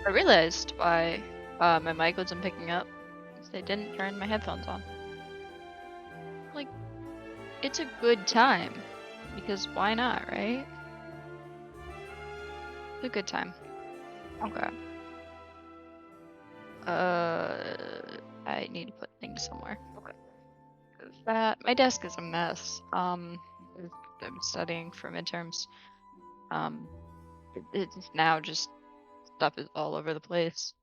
I realized why my mic wasn't picking up. They didn't turn my headphones on. Like, it's a good time. Because why not, right? It's a good time. Okay. I need to put things somewhere. Okay. 'Cause my desk is a mess. I'm studying for midterms. It's now just stuff is all over the place.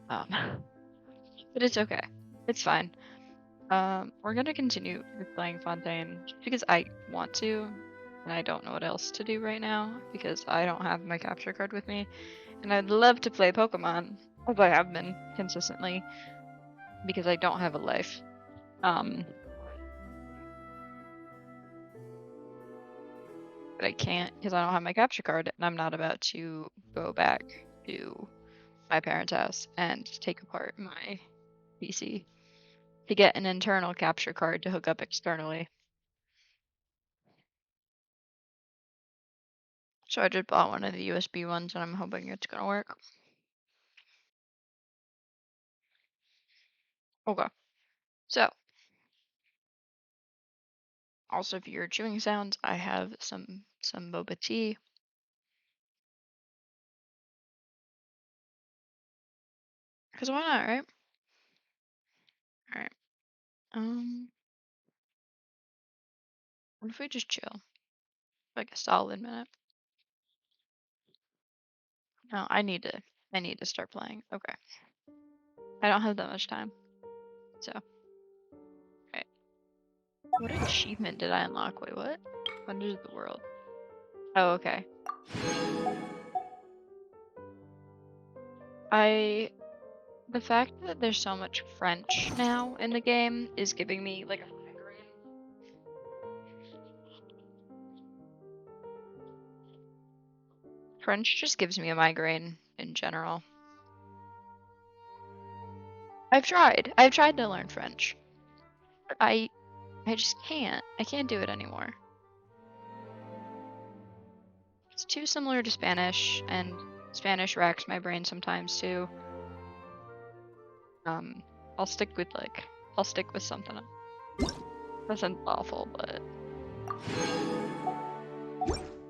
But it's okay. It's fine. We're gonna continue with playing Fontaine just because I want to, and I don't know what else to do right now because I don't have my capture card with me, and I'd love to play Pokemon, as I have been consistently, because I don't have a life. But I can't because I don't have my capture card, and I'm not about to go back to my parents' house and take apart my PC to get an internal capture card to hook up externally. So I just bought one of the USB ones and I'm hoping it's gonna work. Okay. So, also if you're chewing sounds, I have some boba tea. Cause why not, right? Alright. What if we just chill? Like a solid minute. No, I need to start playing. Okay. I don't have that much time. So, right. What achievement did I unlock? Wait, what? Wonders of the world. Oh, okay. The fact that there's so much French now in the game is giving me like a migraine. French just gives me a migraine in general. I've tried to learn French. But I just can't. I can't do it anymore. It's too similar to Spanish, and Spanish racks my brain sometimes too. I'll stick with something else. That sounds awful, but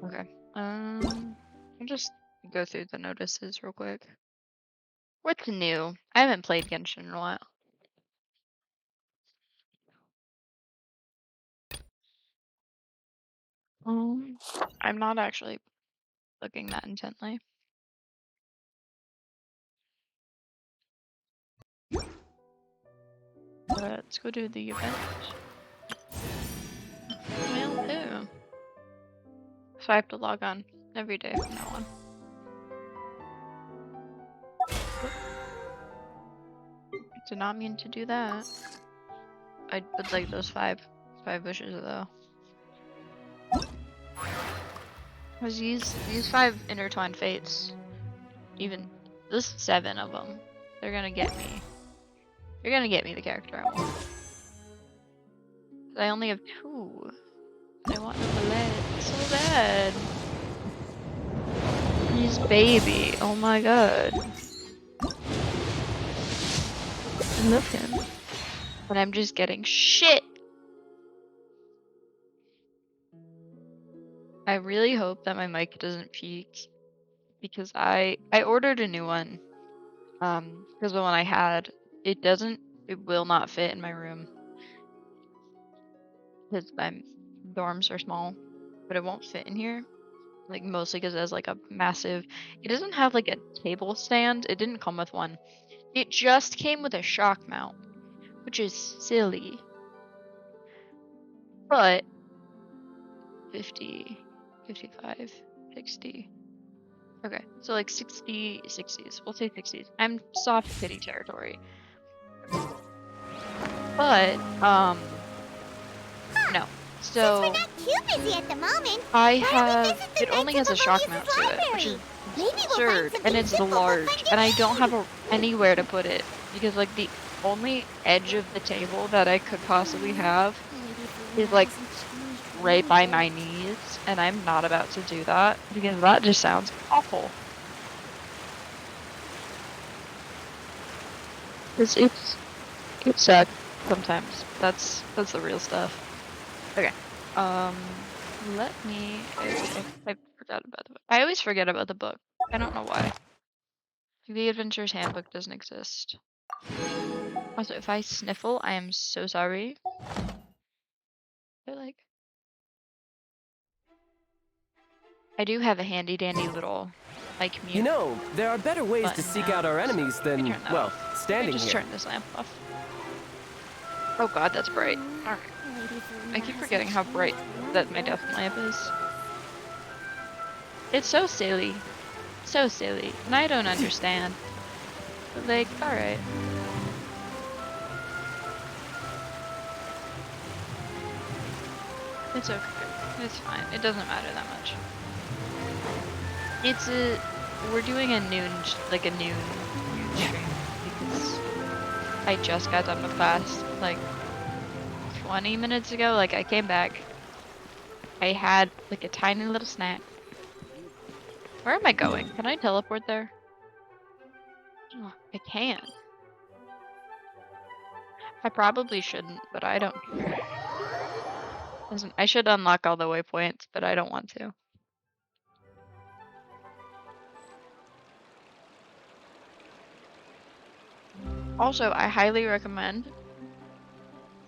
okay. I'll just go through the notices real quick. What's new? I haven't played Genshin in a while. I'm not actually looking that intently. Let's go do the event. Well, too. So I have to log on every day from now on. Did not mean to do that. I would like those five wishes though. Cause these 5 intertwined fates, even this 7 of them, they're gonna get me. They're gonna get me the character I want. I only have 2. I want number lead so bad. He's baby. Oh my god. I love him. But I'm just getting shit. I really hope that my mic doesn't peak because I ordered a new one. Because the one I had, it will not fit in my room. Because my dorms are small, but it won't fit in here. Like mostly because it has like a massive, it doesn't have like a table stand. It didn't come with one. It just came with a shock mount, which is silly. But 50, 55, 60. Okay, so like 60s. We'll say 60s. I'm soft kitty territory. But, no. So, since we're not too busy at the moment, it only has a shock mount to it, which is absurd, and it's large, and I don't have anywhere to put it, because like the only edge of the table that I could possibly have is like right by my knees, and I'm not about to do that, because that just sounds awful. It sucks sometimes. That's the real stuff. Okay. Let me. I forgot about the book. I always forget about the book. I don't know why. The Adventurer's Handbook doesn't exist. Also, if I sniffle, I am so sorry. But like, I do have a handy dandy little like mute. You know, there are better ways to seek out our enemies than, turn that well, off. standing just here. turn this lamp off. Oh god, that's bright. Alright. I keep forgetting how bright that my desk lamp is. It's so silly. So silly. And I don't understand. But like, alright. It's okay. It's fine. It doesn't matter that much. We're doing a noon stream because I just got done with class like 20 minutes ago. Like I came back. I had like a tiny little snack. Where am I going? Can I teleport there? Oh, I can. I probably shouldn't, but I don't care. I should unlock all the waypoints, but I don't want to. Also, I highly recommend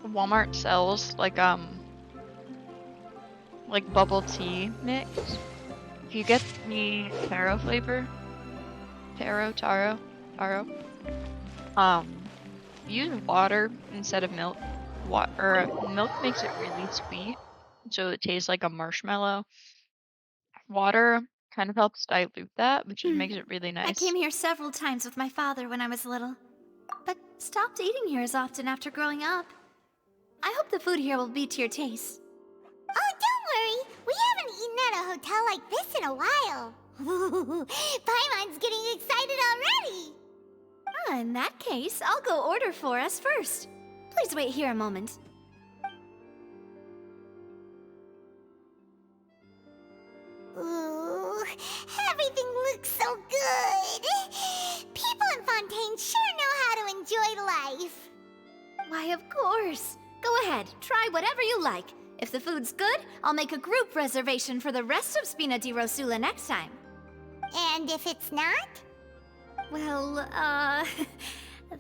Walmart sells like bubble tea mix. If you get the taro flavor, taro, use water instead of milk. Milk makes it really sweet, so it tastes like a marshmallow. Water kind of helps dilute that, which makes it really nice. I came here several times with my father when I was little, but stopped eating here as often after growing up. I hope the food here will be to your taste. Oh, don't worry. We haven't eaten at a hotel like this in a while. Paimon's getting excited already. In that case, I'll go order for us first. Please wait here a moment. Ooh, everything looks so good. People in Fontaine sure know how to enjoy life. Why, of course. Go ahead, try whatever you like. If the food's good, I'll make a group reservation for the rest of Spina di Rosula next time. And if it's not? Well,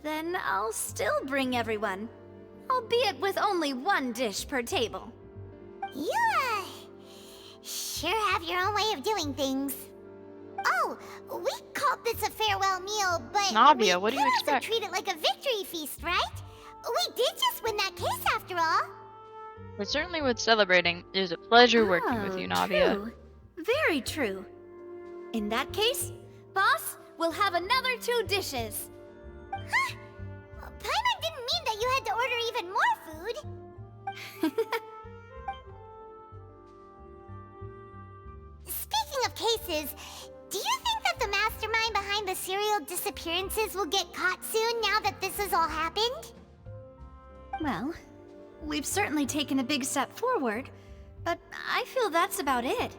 then I'll still bring everyone. Albeit with only one dish per table. You, sure have your own way of doing things. Oh, we called this a farewell meal, but Navia, what do you we expect? also treat it like a victory feast, right? We did just win that case after all. We're certainly worth celebrating. It was a pleasure working with you, Navia. True. Very true. In that case, boss, we'll have another 2 dishes. Huh? Paimon didn't mean that you had to order even more food. Speaking of cases, do you think that the mastermind behind the serial disappearances will get caught soon now that this has all happened? Well, we've certainly taken a big step forward, but I feel that's about it.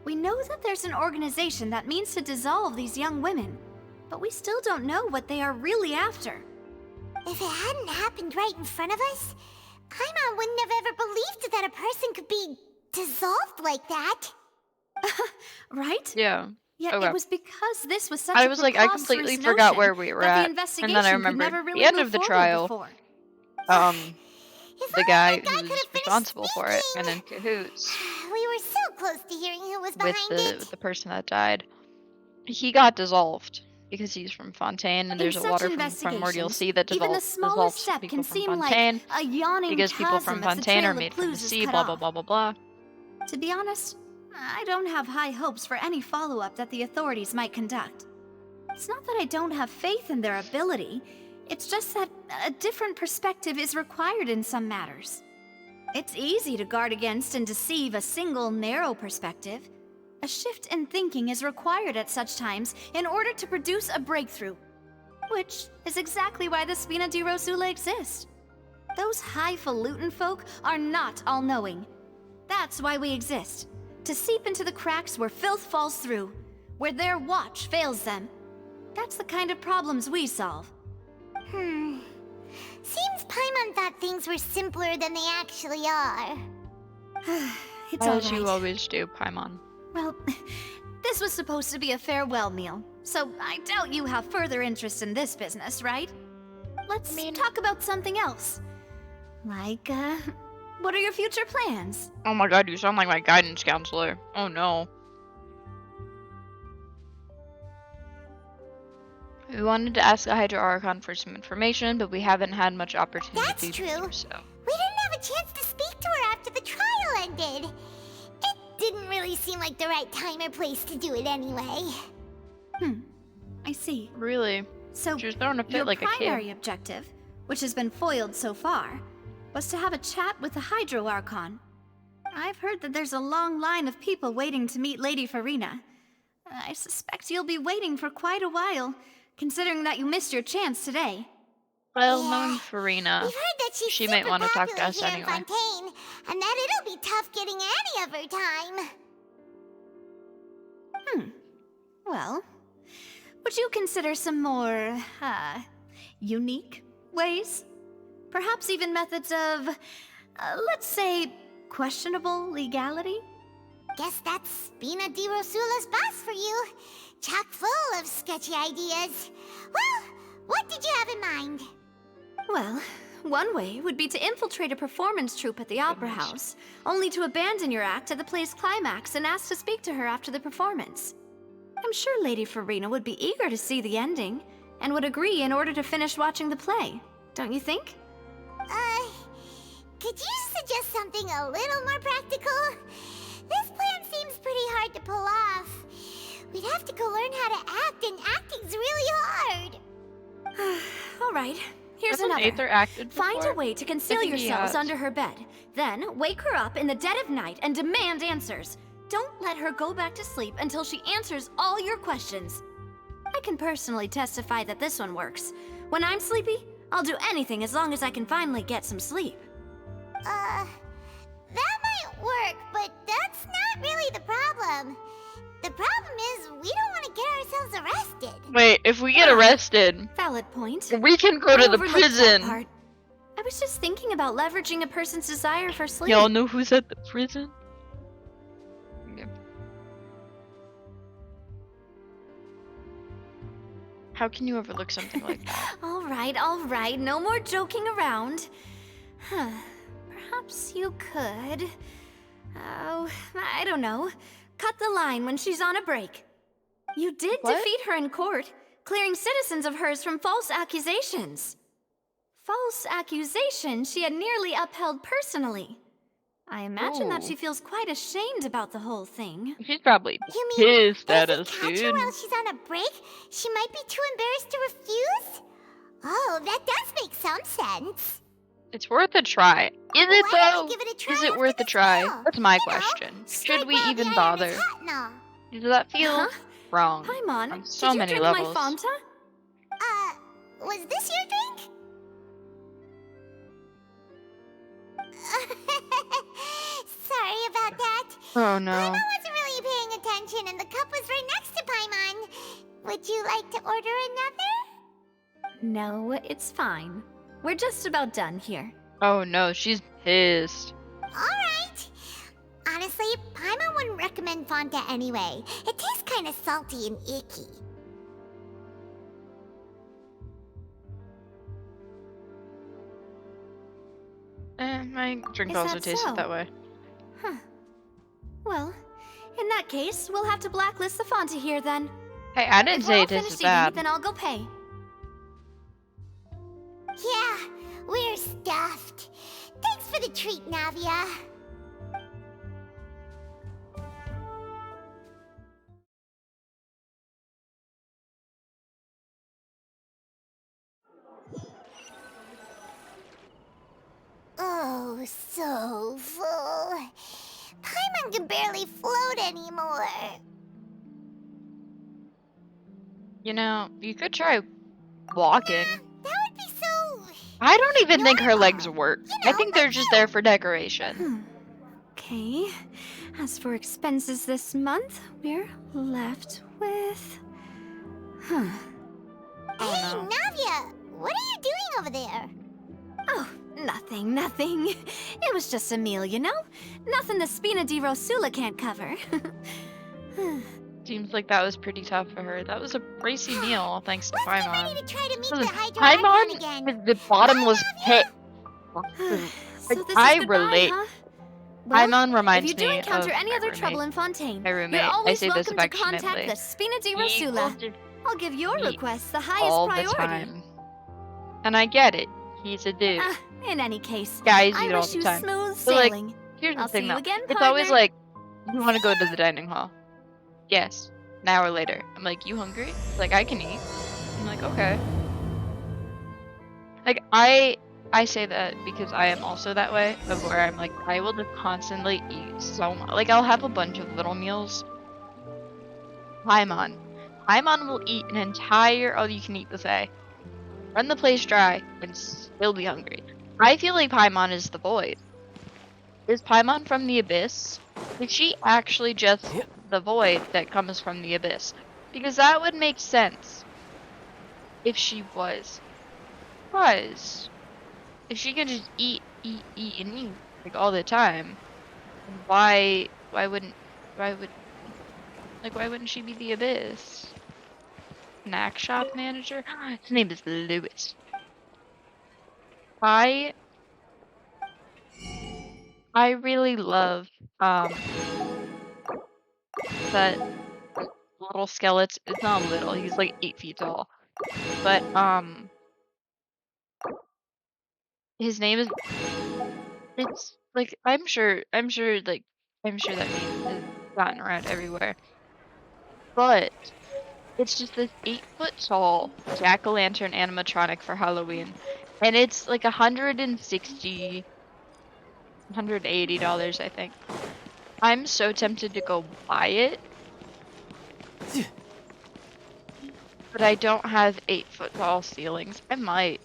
We know that there's an organization that means to dissolve these young women, but we still don't know what they are really after. If it hadn't happened right in front of us, Paimon wouldn't have ever believed that a person could be dissolved like that. Right? Yeah. Yet Okay. It was because this was such I a was like, I completely preposterous forgot notion where we were that at. the investigation And then I could remembered never really the end move of the forward trial. before. If The only guy that guy who could was have finished responsible for it and in speaking. cahoots We were so close to hearing who was with behind the person that died. He got dissolved because he's from Fontaine, and there's a such water from Primordial investigations, Sea that even the smallest dissolves step people can from seem Fontaine like a yawning because people from chasm if the Fontaine trail are of made from the clues is sea, cut blah blah off. blah blah blah. To be honest, I don't have high hopes for any follow-up that the authorities might conduct. It's not that I don't have faith in their ability, it's just that a different perspective is required in some matters. It's easy to guard against and deceive a single narrow perspective. A shift in thinking is required at such times in order to produce a breakthrough. Which is exactly why the Spina di Rosula exists. Those highfalutin folk are not all-knowing. That's why we exist. To seep into the cracks where filth falls through, where their watch fails them. That's the kind of problems we solve. Seems Paimon thought things were simpler than they actually are. It's As you alright. always do, Paimon. Well, this was supposed to be a farewell meal, so I doubt you have further interest in this business, right? Let's talk about something else. Like, what are your future plans? Oh my god, you sound like my guidance counselor. Oh no. We wanted to ask the Hydra Archon for some information, but we haven't had much opportunity That's to true. do so. We didn't have a chance to speak to her after the trial ended. It didn't really seem like the right time or place to do it anyway. I see. Really? So, She was throwing a fit your like a primary kid. objective, which has been foiled so far, was to have a chat with the Hydro Archon. I've heard that there's a long line of people waiting to meet Lady Farina. I suspect you'll be waiting for quite a while, considering that you missed your chance today. Well, Yeah. knowing Farina, We've heard that she's she super might want to talk to popular us here in anyway. Fontaine, and that it'll be tough getting any of her time. Well, would you consider some more, unique ways? Perhaps even methods of, let's say, questionable legality? Guess that's Spina di Rosula's boss for you. Chock full of sketchy ideas. Well, what did you have in mind? Well, one way would be to infiltrate a performance troupe at the Opera House, only to abandon your act at the play's climax and ask to speak to her after the performance. I'm sure Lady Farina would be eager to see the ending, and would agree in order to finish watching the play, don't you think? Could you suggest something a little more practical? This plan seems pretty hard to pull off. We'd have to go learn how to act, and acting's really hard. All right, here's Hasn't another. Aether acted Find before? a way to conceal I think he yourselves has. under her bed. Then wake her up in the dead of night and demand answers. Don't let her go back to sleep until she answers all your questions. I can personally testify that this one works. When I'm sleepy, I'll do anything as long as I can finally get some sleep. That might work, but that's not really the problem. The problem is we don't want to get ourselves arrested. Wait, if we get arrested, Valid point. we can go to I the overlooked that prison. part. I was just thinking about leveraging a person's desire for sleep. Y'all know who's at the prison? Yeah. How can you overlook something like that? All right, no more joking around. Huh. Perhaps you could... Oh, I don't know. Cut the line when she's on a break. You did What? defeat her in court, clearing citizens of hers from false accusations. False accusations she had nearly upheld personally. I imagine that Ooh. she feels quite ashamed about the whole thing. She's probably You mean pissed at if us, we catch her dude. while she's on a break, she might be too embarrassed to refuse? Oh, that does make some sense. It's worth a try. Is it Why don't though? we give it a try Is it after worth a this try? meal? That's my You know, question. strike Should we while the even iron is bother? hot and all. Does that feel wrong? Paimon, On so did you many drink levels. my Fanta? Was this your drink? Sorry about that. Oh no. Paimon wasn't really paying attention and the cup was right next to Paimon. Would you like to order another? No, it's fine. We're just about done here. Oh no, she's pissed. Alright. Honestly, Paimon wouldn't recommend Fanta anyway. It tastes kinda salty and icky. My drink Is also that tasted so? that way. Huh. Well, in that case, we'll have to blacklist the Fanta here then. Hey, I didn't If say we're all it tasted finished eating, bad. then I'll go pay. Yeah, we're stuffed. Thanks for the treat, Navia. Oh, so full. Paimon can barely float anymore. You know, you could try walking. That would be so... I don't even think her normal. legs work. I think they're just there for decoration. Okay. As for expenses this month, we're left with... Huh. Oh Hey, no. Navia, What are you doing over there? Oh, nothing, nothing. It was just a meal, you know? Nothing the Spina di Rosula can't cover. Seems like that was pretty tough for her. That was a racy meal, thanks to Let's get Paimon. ready to try to meet Listen, the Hydro Archon Paimon, again. the bottomless pit. So Like, this I is goodbye, relate. huh? Well, Paimon if reminds you do me encounter of any my other roommate. trouble in Fontaine, My you're roommate. I always say this welcome to contact affectionately. the Spina di He will Rosula. just I'll give your eat requests the highest all the priority. time. And I get it. He's a dude. In any case, Guys I eat all wish the you time. smooth But, like, sailing. here's the I'll thing see you though. again, It's always partner. like, you want to go to the dining hall? Yes. An hour later. I'm like, you hungry? He's like, I can eat. I'm like, okay. Like, I say that because I am also that way, of where I'm like, I will just constantly eat so much. Like, I'll have a bunch of little meals. Paimon. Paimon will eat an entire all-you-can-eat buffet, run the place dry, and still be hungry. I feel like Paimon is the void. Is Paimon from the abyss? Is she actually just the void that comes from the abyss? Because that would make sense if she was. Because if she can just eat, and eat like all the time, why wouldn't why wouldn't she be the abyss? Snack shop manager? His name is Lewis. I really love that little skeleton. It's not little, he's like 8 feet tall. But his name is, it's like I'm sure that meme has gotten around everywhere. But it's just this 8 foot tall jack-o'-lantern animatronic for Halloween. And it's like $180, I think. I'm so tempted to go buy it. But I don't have 8 foot tall ceilings. I might,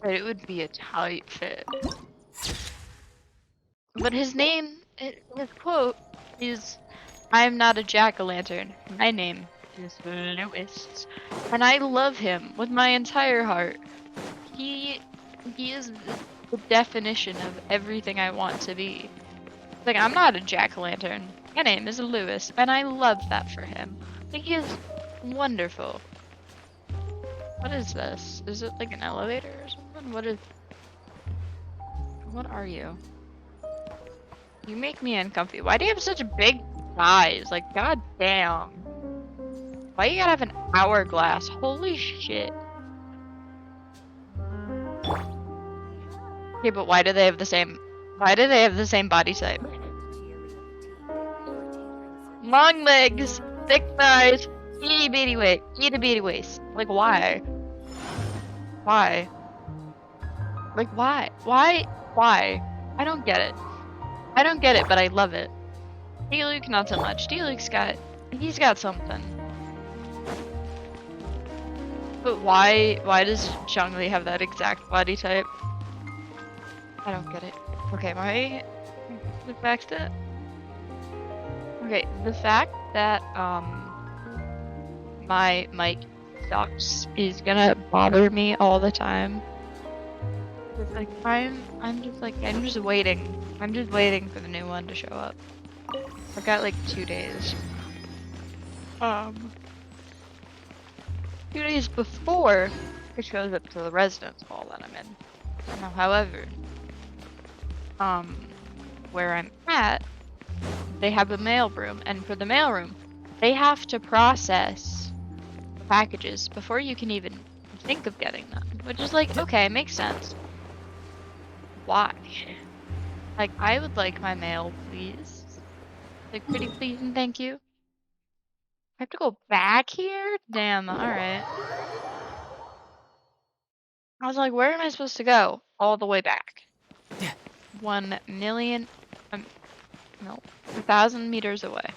but it would be a tight fit. But his name, his quote is, "I'm not a jack-o'-lantern. My name is Lewis." And I love him with my entire heart. He is the definition of everything I want to be. Like, I'm not a jack-o'-lantern. My name is Lewis, and I love that for him. I think he is wonderful. What is this? Is it like an elevator or something? What are you? You make me uncomfy. Why do you have such big thighs? Like, god damn. Why you gotta have an hourglass? Holy shit. Okay, but why do they have the same body type? Long legs, thick thighs, itty bitty waist. Like, why? Why? Like, why? Why? I don't get it. But I love it. D-Luke, not so much. D-Luke's he's got something. But why does Changli have that exact body type? I don't get it. Okay, the fact that my mic sucks is gonna bother me all the time. It's like I'm just waiting. I'm just waiting for the new one to show up. I've got like 2 days. 2 days before it shows up to the residence hall that I'm in. Now, however, where I'm at, they have a mailroom, and for the mailroom, they have to process packages before you can even think of getting them, which is like, okay, makes sense. Why? Like, I would like my mail, please. Like, pretty please and thank you. I have to go back here? Damn, alright. I was like, where am I supposed to go? All the way back. 1,000,000, no, 1,000 meters away.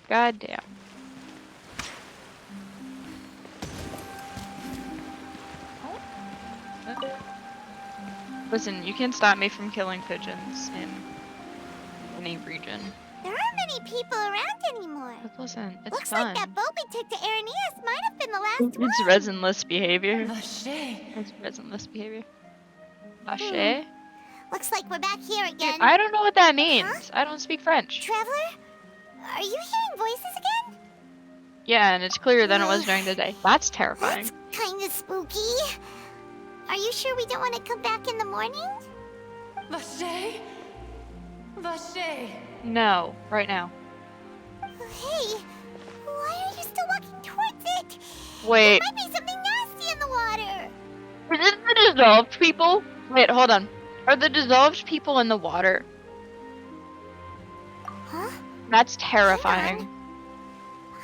God damn. Listen, you can't stop me from killing pigeons in any region. There are many people around anymore. But listen, it's Looks fun. like that boat we took to Araneas might have been the last one. It's resinless behavior. Vache. It's resinless behavior. Vache? Looks like we're back here Dude, again. I don't know what that means. I don't speak French. Traveler? Are you hearing voices again? Yeah, and it's clearer than it was during the day. That's terrifying. That's kind of spooky. Are you sure we don't want to come back in the morning? Vache? Vache. No, right now. Hey, why are you still walking towards it? Wait, There might be something nasty in the water. is it the dissolved people? Wait, hold on. Are the dissolved people in the water? Huh? That's terrifying.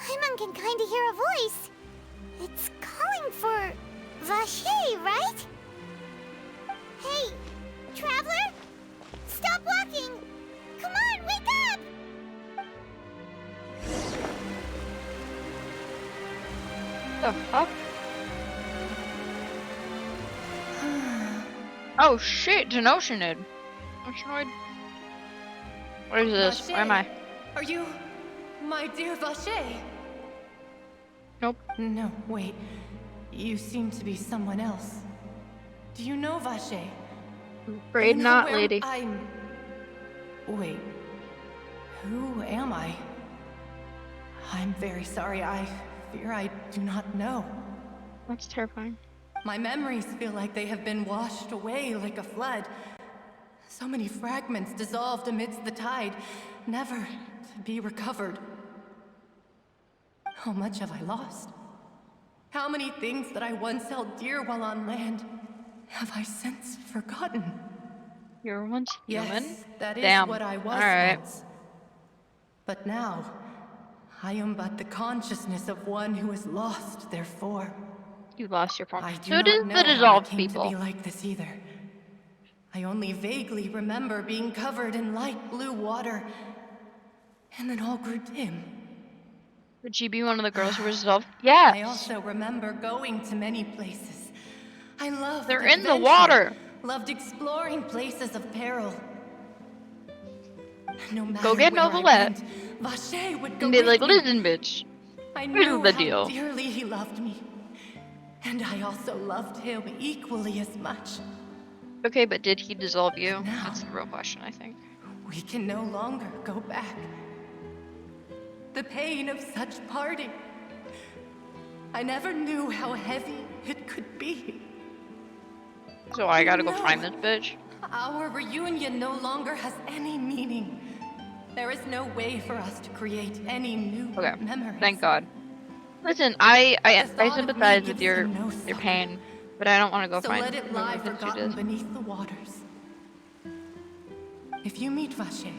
Paimon can kind of hear a voice. It's calling for Vache, right? Hey, Traveler? Stop walking! Come on, wake up! The fuck? Oh shit, Genocidid. Oceanoid. What is this? Where am I? Are you my dear Vache? Nope. No, wait. You seem to be someone else. Do you know Vache? Afraid You know not, where lady. Wait. Who am I? I'm very sorry. I fear I do not know. That's terrifying. My memories feel like they have been washed away like a flood. So many fragments dissolved amidst the tide, never to be recovered. How much have I lost? How many things that I once held dear while on land have I since forgotten? You were once human? Yes, that is Damn. what I was Alright. once. But now, I am but the consciousness of one who is lost, therefore. You lost your form. I do So it not is know the how dissolved it came people. to be like this either. I only vaguely remember being covered in light blue water, and then all grew dim. Would she be one of the girls who was dissolved? I Yes. also remember going to many places. I loved They're in the adventure, water. loved exploring places of peril. No matter Go get where I Novelette. went, Vache would go And be with like, me. listen, bitch. I here's knew the how deal. dearly he loved me. And I also loved him equally as much. Okay, but did he dissolve you? now- That's the real question, I think. We can no longer go back. The pain of such parting. I never knew how heavy it could be. So I gotta go No. find this bitch. Our reunion no longer has any meaning. There is no way for us to create any new Okay, memories. thank God. Listen, I The thought of me sympathize with gives your him no your succor. pain, but I don't want to go So find let it lie whoever bitch it forgotten is. beneath the waters. If you meet Vache,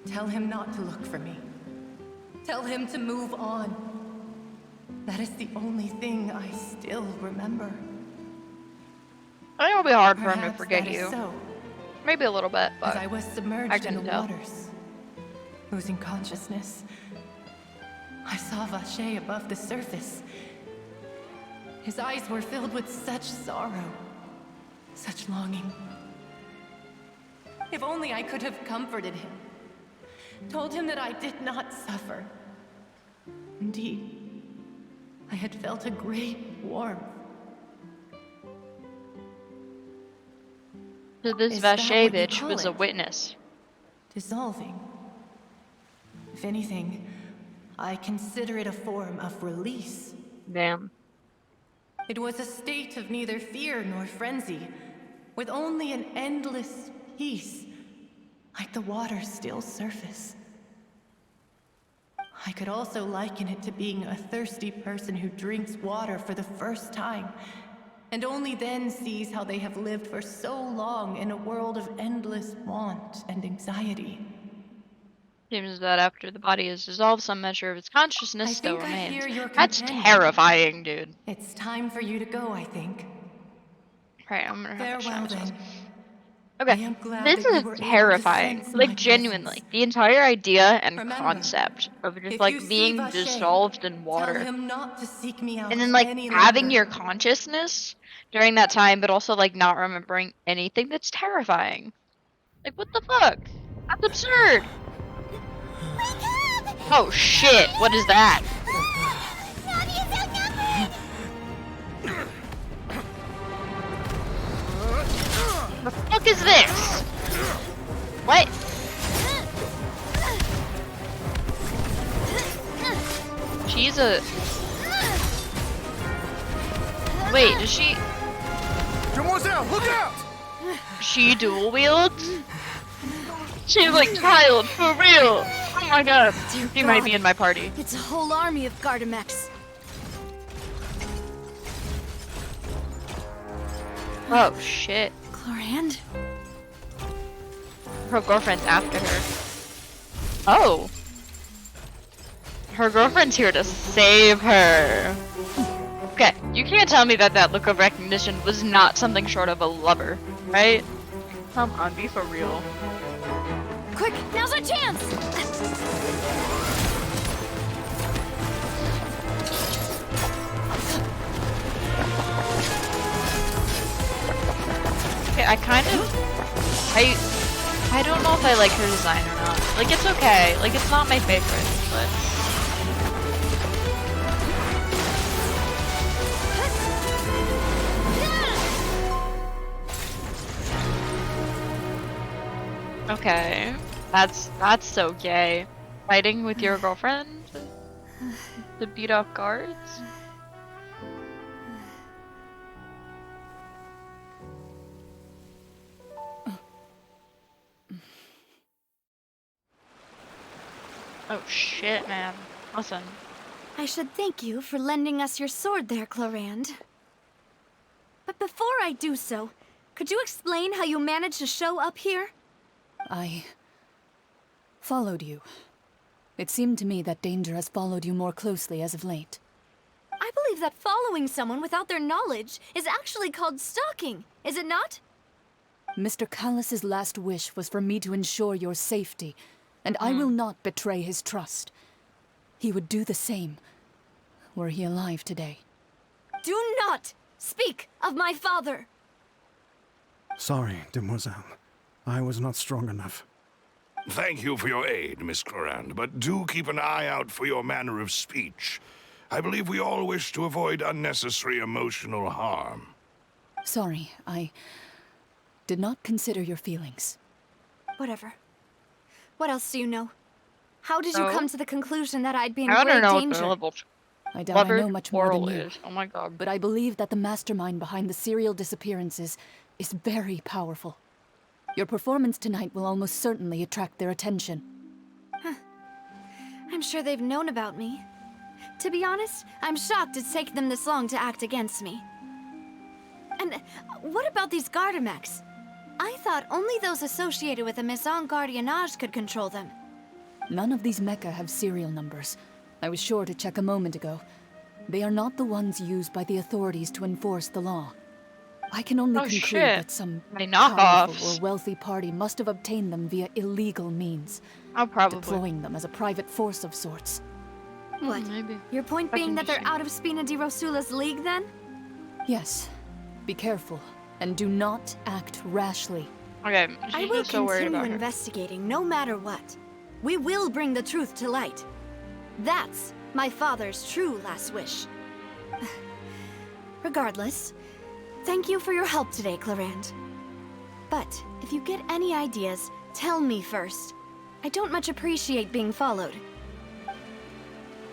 tell him not to look for me. Tell him to move on. That is the only thing I still remember. I think it'll be hard for him to Perhaps forget that is you. so, Maybe a little bit, as I but was submerged I in couldn't the tell. waters, losing consciousness. I saw Vache above the surface. His eyes were filled with such sorrow, such longing. If only I could have comforted him, told him that I did not suffer. Indeed, I had felt a great warmth. so this Is that Vache what you bitch call was a it? witness. Dissolving. If anything, I consider it a form of release. Damn. It was a state of neither fear nor frenzy, with only an endless peace, like the water's still surface. I could also liken it to being a thirsty person who drinks water for the first time, and only then sees how they have lived for so long in a world of endless want and anxiety. Seems that after the body is dissolved, some measure of its consciousness I still think I remains. hear your That's companion. terrifying, dude. It's time for you to go, I think. Right, I'm gonna have to Farewell, shower. then. Okay, I am glad this that you is were able to terrifying. sense Like my genuinely, presence. the entire idea and Remember, concept of just if like you see being Vache, dissolved in Tell water him not to seek me out and then like any having longer. your consciousness during that time, but also like not remembering anything. That's terrifying. Like what the fuck? That's absurd. Wake up! Oh shit, what is that? Nani is outnumbered! The fuck is this? What? She's a... Wait, does she... Demoiselle, look out! She dual wields? She's like Childe, for real! Oh my god, she might be in my party. It's a whole army of Gardamex. Oh shit. Chlorand? Her girlfriend's after her. Oh. Her girlfriend's here to save her. Okay, you can't tell me that that look of recognition was not something short of a lover, right? Come on, be for real. Quick, now's our chance! Okay, I don't know if I like her design or not. Like, it's okay. Like, it's not my favorite, but... Okay. That's so gay. Fighting with your girlfriend? To beat up guards? Oh shit, man. Listen. I should thank you for lending us your sword there, Chlorand. But before I do so, could you explain how you managed to show up here? I followed you. It seemed to me that danger has followed you more closely as of late. I believe that following someone without their knowledge is actually called stalking, is it not? Mr. Callus's last wish was for me to ensure your safety, and I will not betray his trust. He would do the same, were he alive today. Do not speak of my father! Sorry, demoiselle. I was not strong enough. Thank you for your aid, Miss Clorand, but do keep an eye out for your manner of speech. I believe we all wish to avoid unnecessary emotional harm. Sorry, I did not consider your feelings. Whatever. What else do you know? How did you Oh? come to the conclusion that I'd be in I great don't know what danger? the level I doubt I know much more than oral you, is. Oh my god. but I believe that the mastermind behind the serial disappearances is very powerful. Your performance tonight will almost certainly attract their attention. I'm sure they've known about me. To be honest, I'm shocked it's taken them this long to act against me. And what about these Gardamex? I thought only those associated with the Maison Gardiennage could control them. None of these mecha have serial numbers. I was sure to check a moment ago. They are not the ones used by the authorities to enforce the law. I can only Oh, conclude shit. that some They powerful knockoffs. or wealthy party must have obtained them via illegal means, I'll probably. deploying them as a private force of sorts. What? Maybe. Your point That's being that they're interesting. out of Spina di Rosula's league, then? Yes. Be careful, and do not act rashly. Okay, I she's will just so worried continue about her. investigating no matter what. We will bring the truth to light. That's my father's true last wish. Regardless, thank you for your help today, Clorand. But if you get any ideas, tell me first. I don't much appreciate being followed.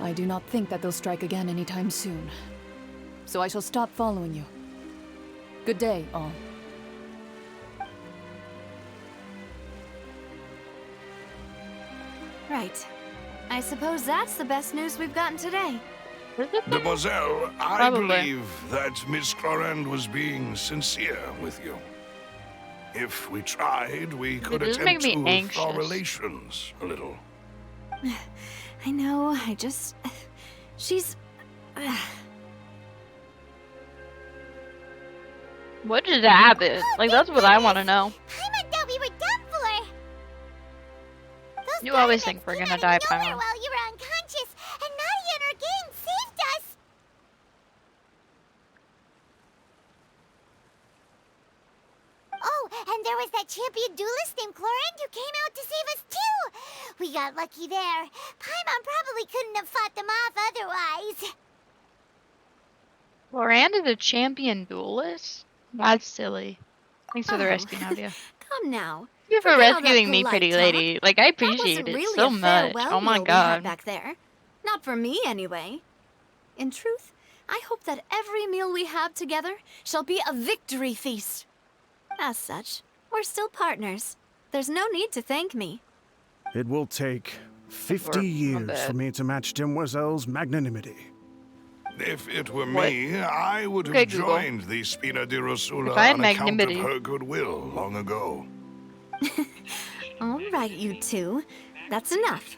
I do not think that they'll strike again anytime soon. So I shall stop following you. Good day, all. Right. I suppose that's the best news we've gotten today. Demoiselle, I Probably. believe that Miss Clorand was being sincere with you. If we tried, we could does attempt make me to anxious. thaw relations a little. I know, I just... She's... What did happen? Like, that's what I want to know. I thought we were done for. Those You always Gardamex think we're came gonna out of die, nowhere Paimon. while you were unconscious, and Nadia and her gang saved us. Oh, And there was that champion duelist named Chlorine who came out to save us too! We got lucky there. Paimon probably couldn't have fought them off otherwise. Loran is a champion duelist? That's silly. Thanks for the rescue, Navia. Come now. Thank you for Forget all that rescuing me, polite pretty talk. lady. Like, I That appreciate wasn't it really so a much. farewell Oh my meal we had god. back there. Not for me, anyway. In truth, I hope that every meal we have together shall be a victory feast. As such, we're still partners. There's no need to thank me. It will take 50 My years bad. for me to match Demoiselle's magnanimity. If it were What? me, I would have Okay, Google. joined the Spina di Rosula If I had on account of magnanimity. her goodwill long ago. All right, you two. That's enough.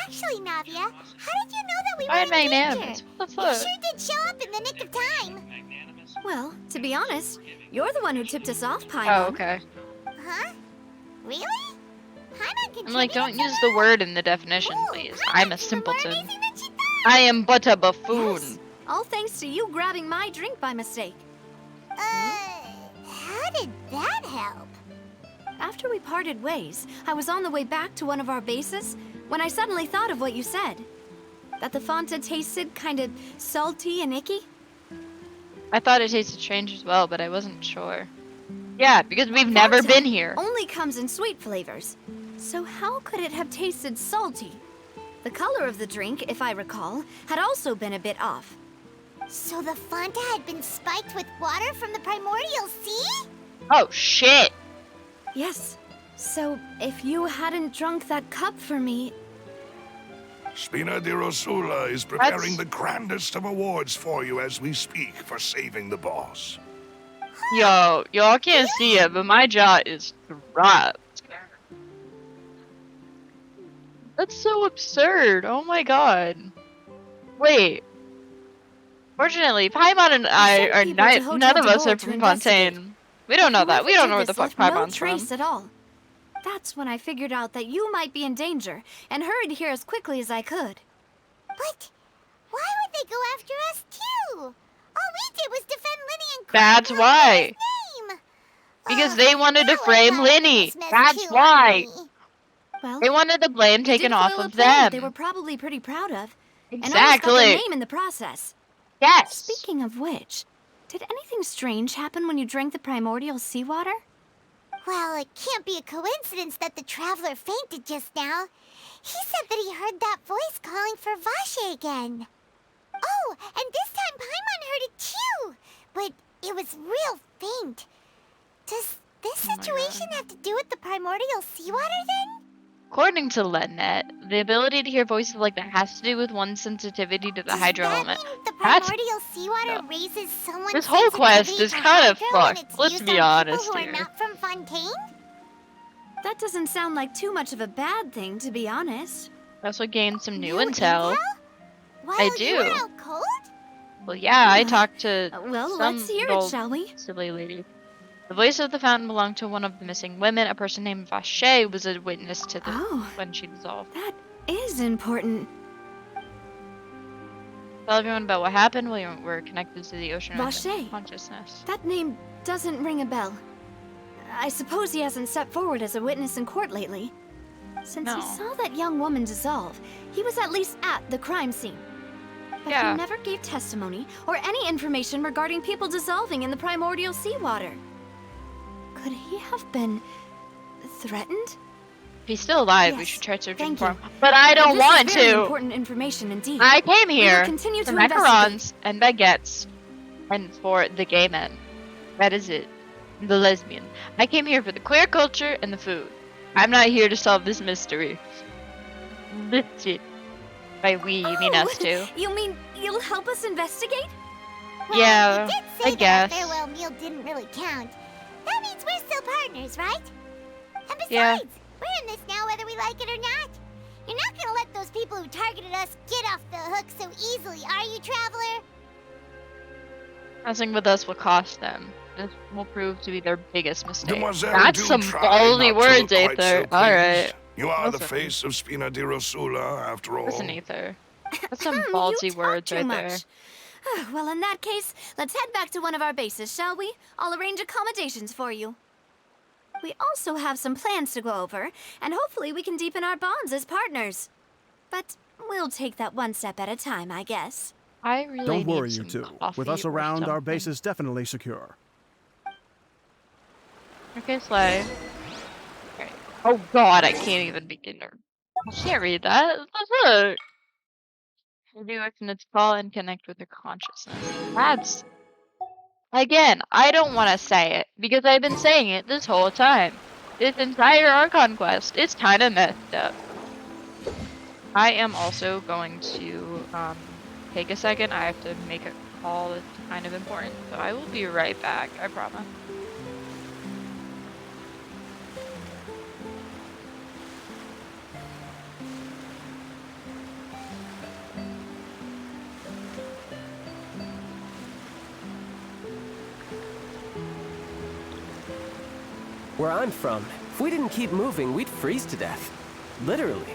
Actually, Navia, how did you know that we I had were in danger? magnanimous. What the You fuck? sure did show up in the nick of time. Well, to be honest, you're the one who tipped us off, Paimon. Oh, okay. Huh? Really? Paimon I'm like, don't contributed use to the word in the definition, Ooh, please. Paimon's I'm a even more simpleton. amazing than she thought. I am but a buffoon. Yes. All thanks to you grabbing my drink by mistake. How did that help? After we parted ways, I was on the way back to one of our bases when I suddenly thought of what you said. That the Fanta tasted kind of salty and icky. I thought it tasted strange as well, but I wasn't sure. Yeah, because we've never Fanta been here. only comes in sweet flavors. So how could it have tasted salty? The color of the drink, if I recall, had also been a bit off. So the Fanta had been spiked with water from the primordial sea? Oh, shit. Yes. So if you hadn't drunk that cup for me, Spina di Rosula is preparing That's- the grandest of awards for you as we speak for saving the boss. Yo, y'all can't see it, but my jaw is dropped. That's so absurd. Oh my god. Wait. Fortunately, Paimon and I sent are people to Hotel none of de us Bord are to from investigate. Fontaine. We don't know that. We don't know where the Whoever fuck did this left Paimon's no trace from. at all. That's when I figured out that you might be in danger and hurried here as quickly as I could. But why would they go after us too? All we did was defend Linny and That's Crumb why. name. Because they wanted to now I frame gotta Linny. this mess That's too, why. honey. Well, They wanted the blame you taken did off foil a of plan that them. they were probably pretty proud of. And almost got their Exactly. name in the process. Yes. Speaking of which, did anything strange happen when you drank the primordial seawater? Well, it can't be a coincidence that the traveler fainted just now. He said that he heard that voice calling for Vache again. Oh, and this time Paimon heard it too, but it was real faint. Does this Oh my situation God. have to do with the primordial seawater then? According to LetNet, the ability to hear voices like that has to do with one's sensitivity to the Does hydro that element. mean the That's- primordial seawater no. raises someone's This whole quest sensitivity is to kind of hydro when fucked. it's Let's used be on honest people who here. are not from Fontaine? That doesn't sound like too much of a bad thing, to be honest. I also gained some new New intel. While you were do. out cold? Well, yeah, I Uh, talked to Well, some let's hear it, little shall we? silly lady. The voice of the fountain belonged to one of the missing women. A person named Vache was a witness to the Oh, when she dissolved. that is important. Tell everyone about what happened while you were connected to the ocean Vache. consciousness. That name doesn't ring a bell. I suppose he hasn't stepped forward as a witness in court lately. Since he No. saw that young woman dissolve, he was at least at the crime scene. But Yeah. he never gave testimony or any information regarding people dissolving in the primordial seawater. Could he have been threatened? If he's still alive, we Yes, should try searching thank for you. him. But I don't This is want very to. important information indeed. I came We will here continue for to macarons and baguettes and for the gay men. That is it. The lesbian. I came here for the queer culture and the food. I'm not here to solve this mystery. Legit. By we, you mean us too. You mean you'll help us investigate? Well, Yeah, you did I say that guess. our farewell meal didn't really count. That means we're still partners, right? And besides, Yeah. we're in this now whether we like it or not. You're not gonna let those people who targeted us get off the hook so easily, are you, Traveler? Messing with us will cost them. This will prove to be their biggest mistake. Demoiselle, That's do some try ballsy not to words, look quite Aether. so Alright. pleased. You are the Listen. face of Spina di Rosula, after all. Listen, Aether. That's some You ballsy talk words too right much. there. Well, in that case, let's head back to one of our bases, shall we? I'll arrange accommodations for you. We also have some plans to go over, and hopefully we can deepen our bonds as partners. But we'll take that one step at a time, I guess. I really Don't worry, need you some two. With coffee us or around, our base something. is definitely secure. Okay, Slay. Okay. Oh god, I can't even begin to. I can't read that. Look. Do it in its call and connect with the consciousness. That's again, I don't want to say it because I've been saying it this whole time. This entire Archon quest. It's kind of messed up. I am also going to take a second. I have to make a call that's kind of important. So I will be right back, I promise. Where I'm from, if we didn't keep moving, we'd freeze to death. Literally.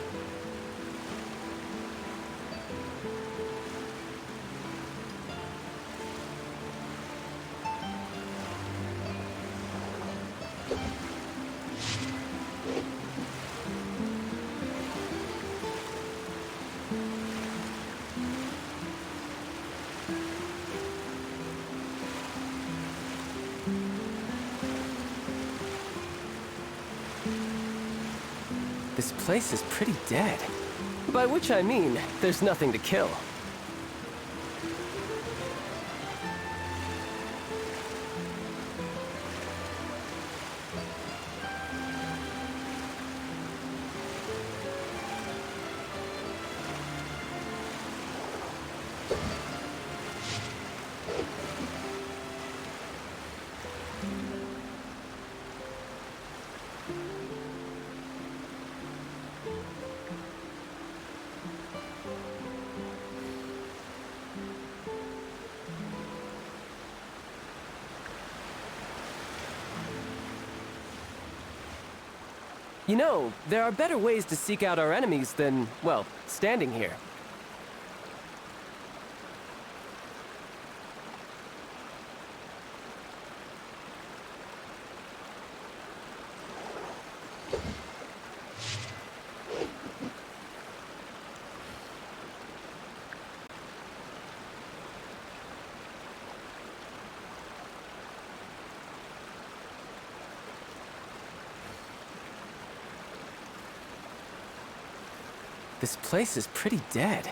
This place is pretty dead. By which I mean, there's nothing to kill. You know, there are better ways to seek out our enemies than, well, standing here. This place is pretty dead.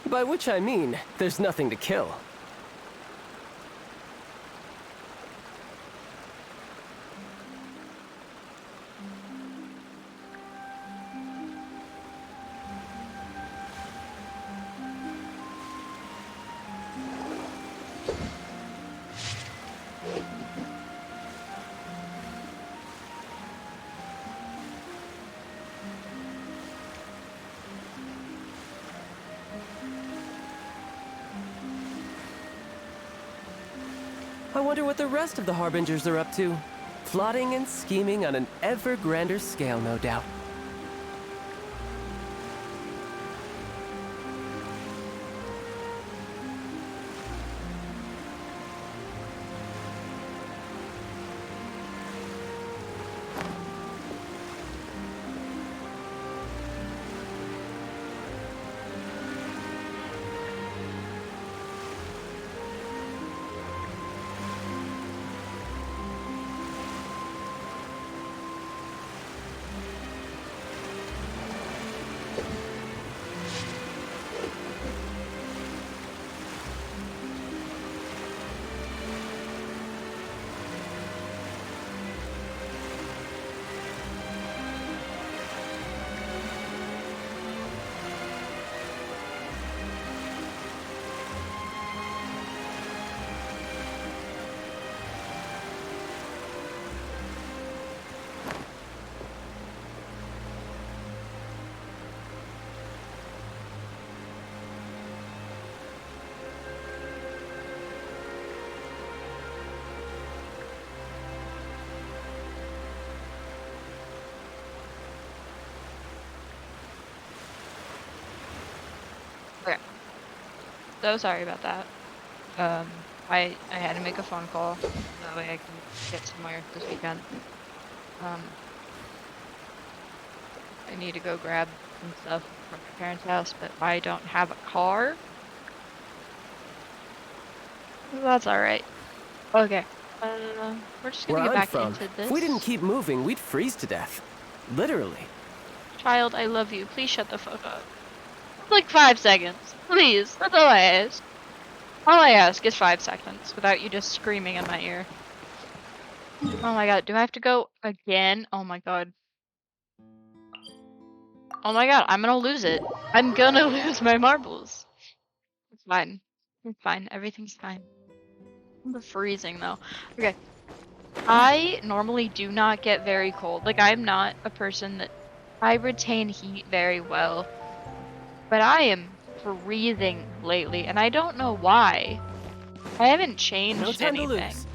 By which I mean, there's nothing to kill. I wonder what the rest of the Harbingers are up to. Plotting and scheming on an ever grander scale, no doubt. Okay. So sorry about that. I had to make a phone call. That way I can get somewhere this weekend. Um, I need to go grab some stuff from my parents' house, but I don't have a car. That's alright. Okay. We're just gonna Where get I'm back from, into if we didn't this. keep moving, we'd freeze to death. Literally. Child, I love you. Please shut the fuck up. Like 5 seconds. Please. That's all I ask. All I ask is 5 seconds without you just screaming in my ear. Oh my god, do I have to go again? Oh my god. Oh my god, I'm gonna lose it. I'm gonna lose my marbles. It's fine. It's fine. Everything's fine. I'm freezing though. Okay. I normally do not get very cold. Like, I'm not a person that I retain heat very well. But I am freezing lately, and I don't know why. I haven't No changed time to anything. lose.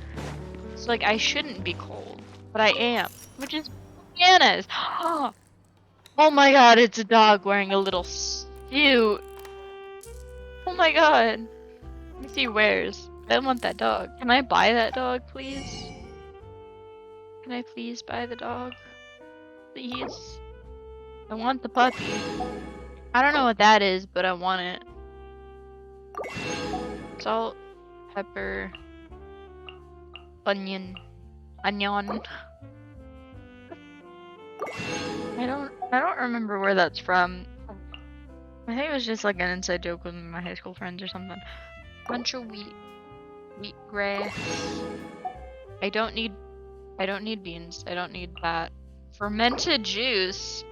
So, like, I shouldn't be cold, but I am, which is bananas. Oh my god, it's a dog wearing a little suit. Oh my god. Let me see where's. I want that dog. Can I buy that dog, please? Can I please buy the dog? Please. I want the puppy. I don't know what that is, but I want it. Salt, pepper, onion. Onion. I don't remember where that's from. I think it was just like an inside joke with my high school friends or something. Bunch of wheatgrass. I don't need beans. I don't need that. Fermented juice.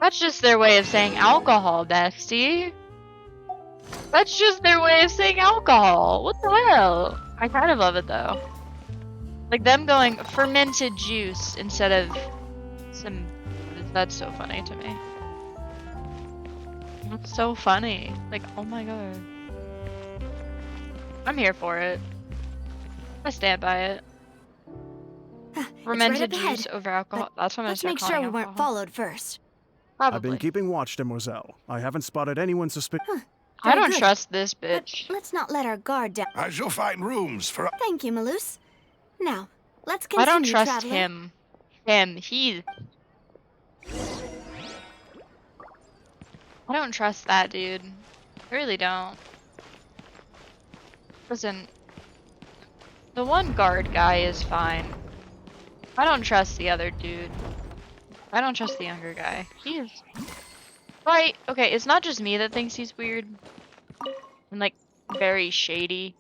That's just their way of saying alcohol, bestie. That's just their way of saying alcohol. What the hell? I kind of love it though. Like them going fermented juice instead of some. That's so funny to me. It's so funny. Like, oh my god. I'm here for it. I stand by it. Fermented right up juice ahead. over alcohol. That's what I'm gonna Let's start make calling sure we alcohol. weren't followed first. Probably. I've been keeping watch, demoiselle. I haven't spotted anyone suspicious. I Very don't good. trust this But bitch. let's not let our guard down. I shall find rooms for. Thank you, Malus. Now, let's I continue, don't trust traveler. him. He's. I don't trust that dude. I really don't. Listen, the one guard guy is fine. I don't trust the other dude. I don't trust the younger guy. He's right. Okay, it's not just me that thinks he's weird and like very shady.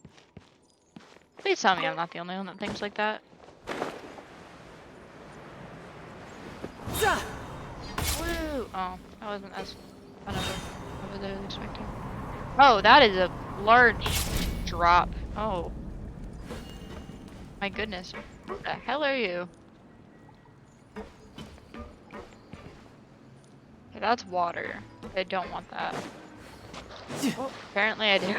Please tell me I'm not the only one that thinks like that. Woo! Oh, that wasn't as fun of what I was expecting. Oh, that is a large drop. Oh. My goodness. What the hell are you? Okay, that's water. I don't want that. Oh, apparently I do.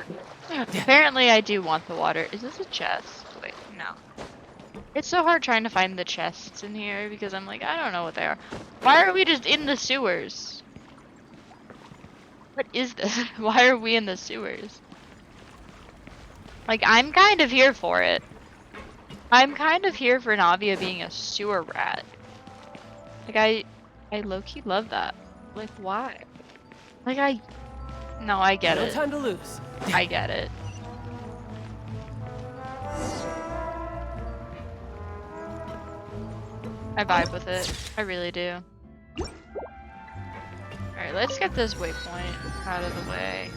Apparently I do want the water. Is this a chest? Wait, no. It's so hard trying to find the chests in here because I'm like, I don't know what they are. Why are we just in the sewers? What is this? Why are we in the sewers? Like, I'm kind of here for it. I'm kind of here for Navia being a sewer rat. Like, I low-key love that. Like, why? Like, no, I get No it. time to lose. I get it. I vibe with it. I really do. Alright, let's get this waypoint out of the way.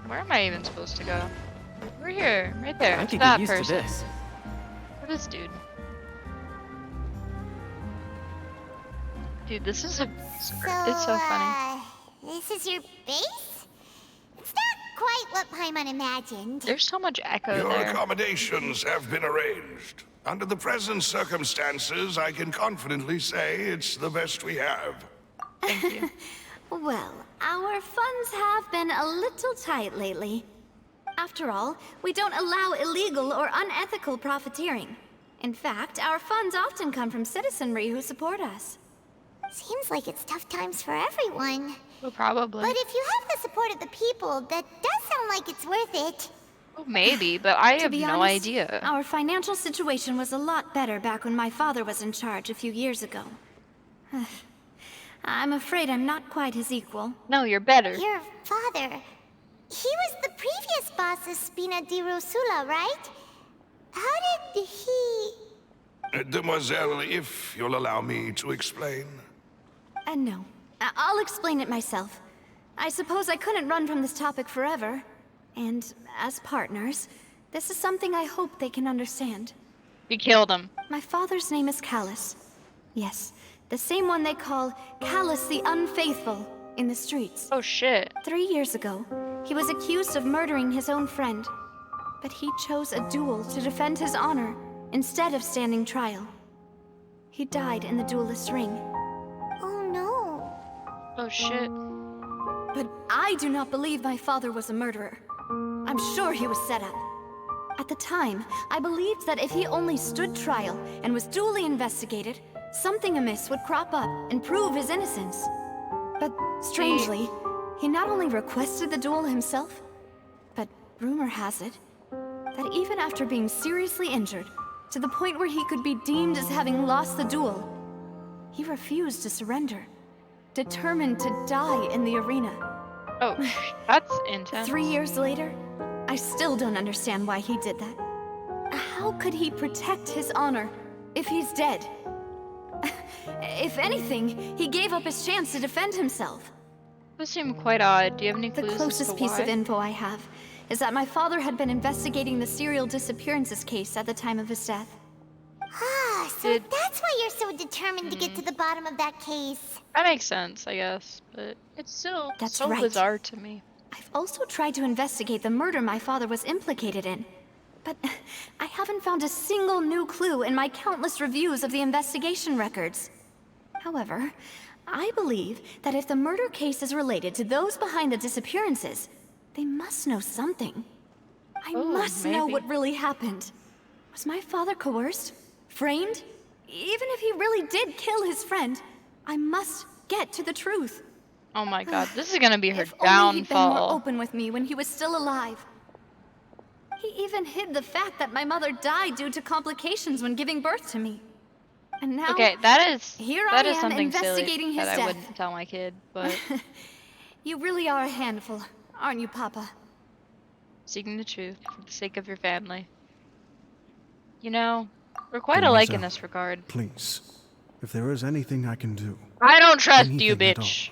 Where am I even supposed to go? We're here, right there. I It's could that get used person. to this. This dude. Dude, this is it's so funny. This is your base? It's not quite what Paimon imagined. There's so much echo Your there. accommodations have been arranged. Under the present circumstances, I can confidently say it's the best we have. Thank you. Well, our funds have been a little tight lately. After all, we don't allow illegal or unethical profiteering. In fact, our funds often come from citizenry who support us. Seems like it's tough times for everyone. Well, probably. But if you have the support of the people, that does sound like it's worth it. Oh, maybe, but I To have be no honest, idea. our financial situation was a lot better back when my father was in charge a few years ago. I'm afraid I'm not quite his equal. No, you're better. Your father. He was the previous boss of Spina di Rosula, right? How did he... Demoiselle, if you'll allow me to explain. No. I'll explain it myself. I suppose I couldn't run from this topic forever. And as partners, this is something I hope they can understand. You killed him. My father's name is Callus. Yes, the same one they call Callus the Unfaithful in the streets. Oh shit. 3 years ago, he was accused of murdering his own friend. But he chose a duel to defend his honor instead of standing trial. He died in the duelist's ring. Oh no. Oh shit. But I do not believe my father was a murderer. I'm sure he was set up. At the time, I believed that if he only stood trial and was duly investigated, something amiss would crop up and prove his innocence. But strangely, he not only requested the duel himself, but rumor has it that even after being seriously injured, to the point where he could be deemed as having lost the duel, he refused to surrender, determined to die in the arena. Oh, that's intense. 3 years later, I still don't understand why he did that. How could he protect his honor if he's dead? If anything, he gave up his chance to defend himself. Those seem quite odd. Do you have any The clues closest as to piece why? of info I have is that my father had been investigating the serial disappearances case at the time of his death. Ah, so Did- that's why you're so determined to get to the bottom of that case. That makes sense, I guess, but it's still That's so right. bizarre to me. I've also tried to investigate the murder my father was implicated in, but I haven't found a single new clue in my countless reviews of the investigation records. However, I believe that if the murder case is related to those behind the disappearances, they must know something. I Oh, must know maybe. what really happened. Was my father coerced? Framed? Even if he really did kill his friend, I must get to the truth. Oh my god, this is gonna be her If only he'd been more downfall. open with me when he was still alive. He even hid the fact that my mother died due to complications when giving birth to me. And now, Okay, that is here that I is am something silly investigating his that I death. wouldn't tell my kid, but you really are a handful, aren't you, Papa? seeking the truth for the sake of your family. You know, we're quite alike in Mademoiselle, this regard. Please, if there is anything I can do, I don't trust you, anything at all. bitch.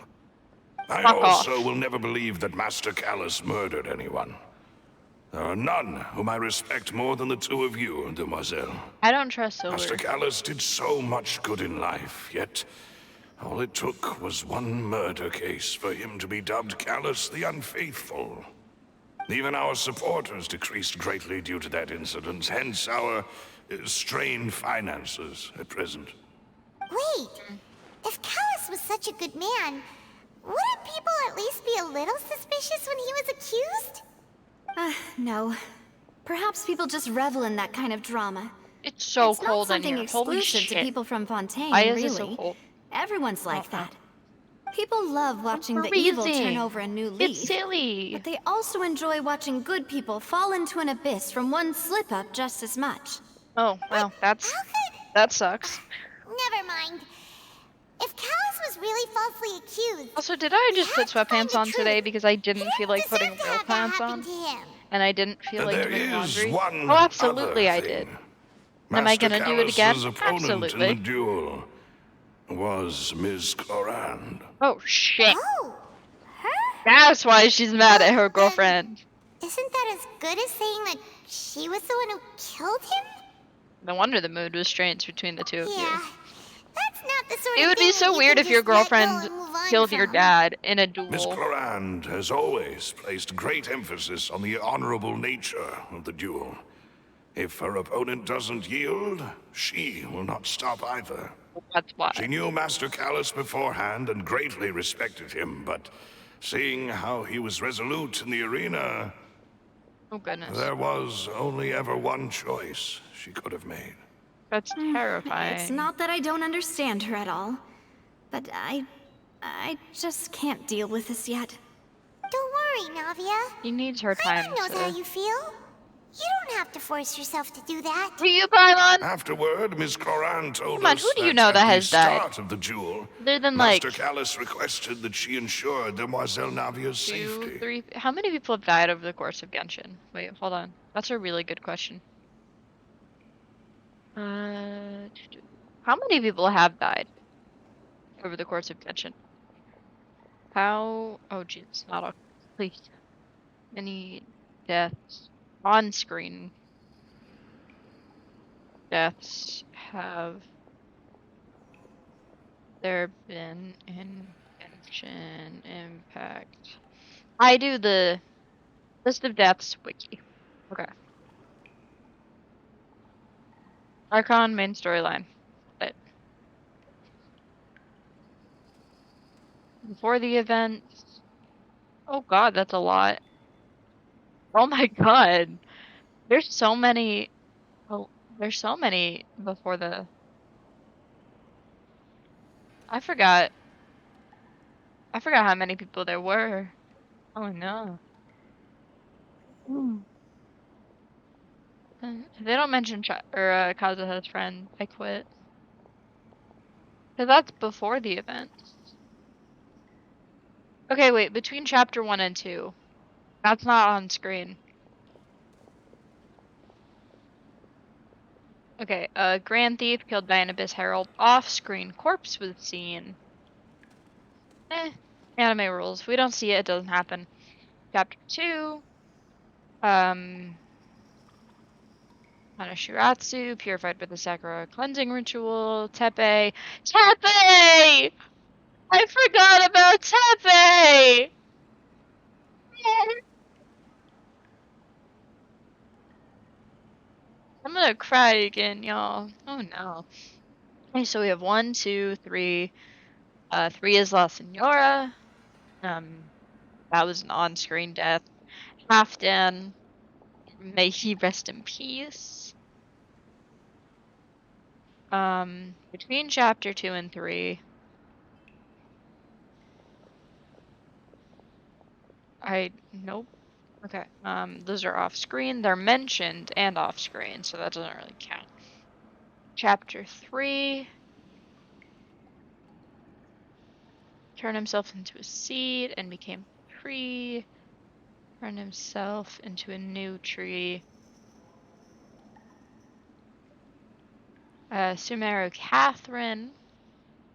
I Fuck also off. will never believe that Master Callus murdered anyone. There are none whom I respect more than the two of you, Demoiselle. I don't trust Master Silver. Callus did so much good in life, yet all it took was one murder case for him to be dubbed Callus the Unfaithful. Even our supporters decreased greatly due to that incident, hence our strained finances at present. Wait, if Callus was such a good man, wouldn't people at least be a little suspicious when he was accused? No. Perhaps people just revel in that kind of drama. It's so it's cold not in something here. Holy exclusive shit. to people from Fontaine, Why is really. it so cold? Everyone's like that. People love watching the freezing. evil turn over a new leaf. It's silly. But they also enjoy watching good people fall into an abyss from one slip-up just as much. Oh, well, How could... that sucks. Never mind. If Callus was really falsely accused... Also, did I just put he had to find sweatpants the on truth. today because I He didn't feel like putting deserve to real have that pants happen on? to him. And I didn't feel like There doing is laundry? one Oh, absolutely I other did. thing. Am I Master gonna do it again? Callus's opponent Absolutely. in the duel was Ms. Clorand. Oh, shit. Oh, her? That's why she's mad at her girlfriend. Isn't that as good as saying that she was the one who killed him? No wonder the mood was strained between the two of you. Yeah. That's not the sort It of would thing be that so you weird can if your just let go girlfriend and move on killed your from. dad in a Miss duel. Clorand has always placed great emphasis on the honorable nature of the duel. If her opponent doesn't yield, she will not stop either. That's why. She knew Master Callus beforehand and greatly respected him, but seeing how he was resolute in the arena, Oh, goodness. there was only ever one choice she could have made. That's terrifying. It's not that I don't understand her at all, but I just can't deal with this yet. Don't worry, Navia. She needs her time Paimon knows how to... you feel. You don't have to force yourself to do that. Do you, Paimon? Afterward, Miss Cloran told Come on, us who do you that know at that the has died? start of the duel, Other than Master like Callus requested that she ensure Demoiselle Navia's 2, safety. 3. How many people have died over the course of Genshin? Wait, hold on. That's a really good question. How many people have died over the course of Genshin? How? Oh, jeez, not all. Please. Any deaths on screen? Deaths have there been in Genshin Impact? I do the list of deaths wiki. Okay. Archon main storyline. But before the event. Oh god, that's a lot. Oh my god. There's so many. Oh, there's so many before the. I forgot. I forgot how many people there were. Oh no. Hmm. If they don't mention Kazuha's friend, I quit. Because that's before the event. Okay, wait, between chapter 1 and 2. That's not on screen. Okay, Grand Thief killed by an Abyss Herald. Off-screen corpse was seen. Anime rules. If we don't see it, it doesn't happen. Chapter 2. Hanashiratsu, purified by the Sakura cleansing ritual. Tepe. Tepe! I forgot about Tepe! I'm gonna cry again, y'all. Oh no. Okay, so we have 1, 2, 3. 3 is La Senora. That was an on-screen death. Halfdan, may he rest in peace. Between chapter 2 and 3, nope. Okay. Those are off screen. They're mentioned and off screen, so that doesn't really count. Chapter 3. Turned himself into a seed and became a tree. Turned himself into a new tree. Sumeru Catherine.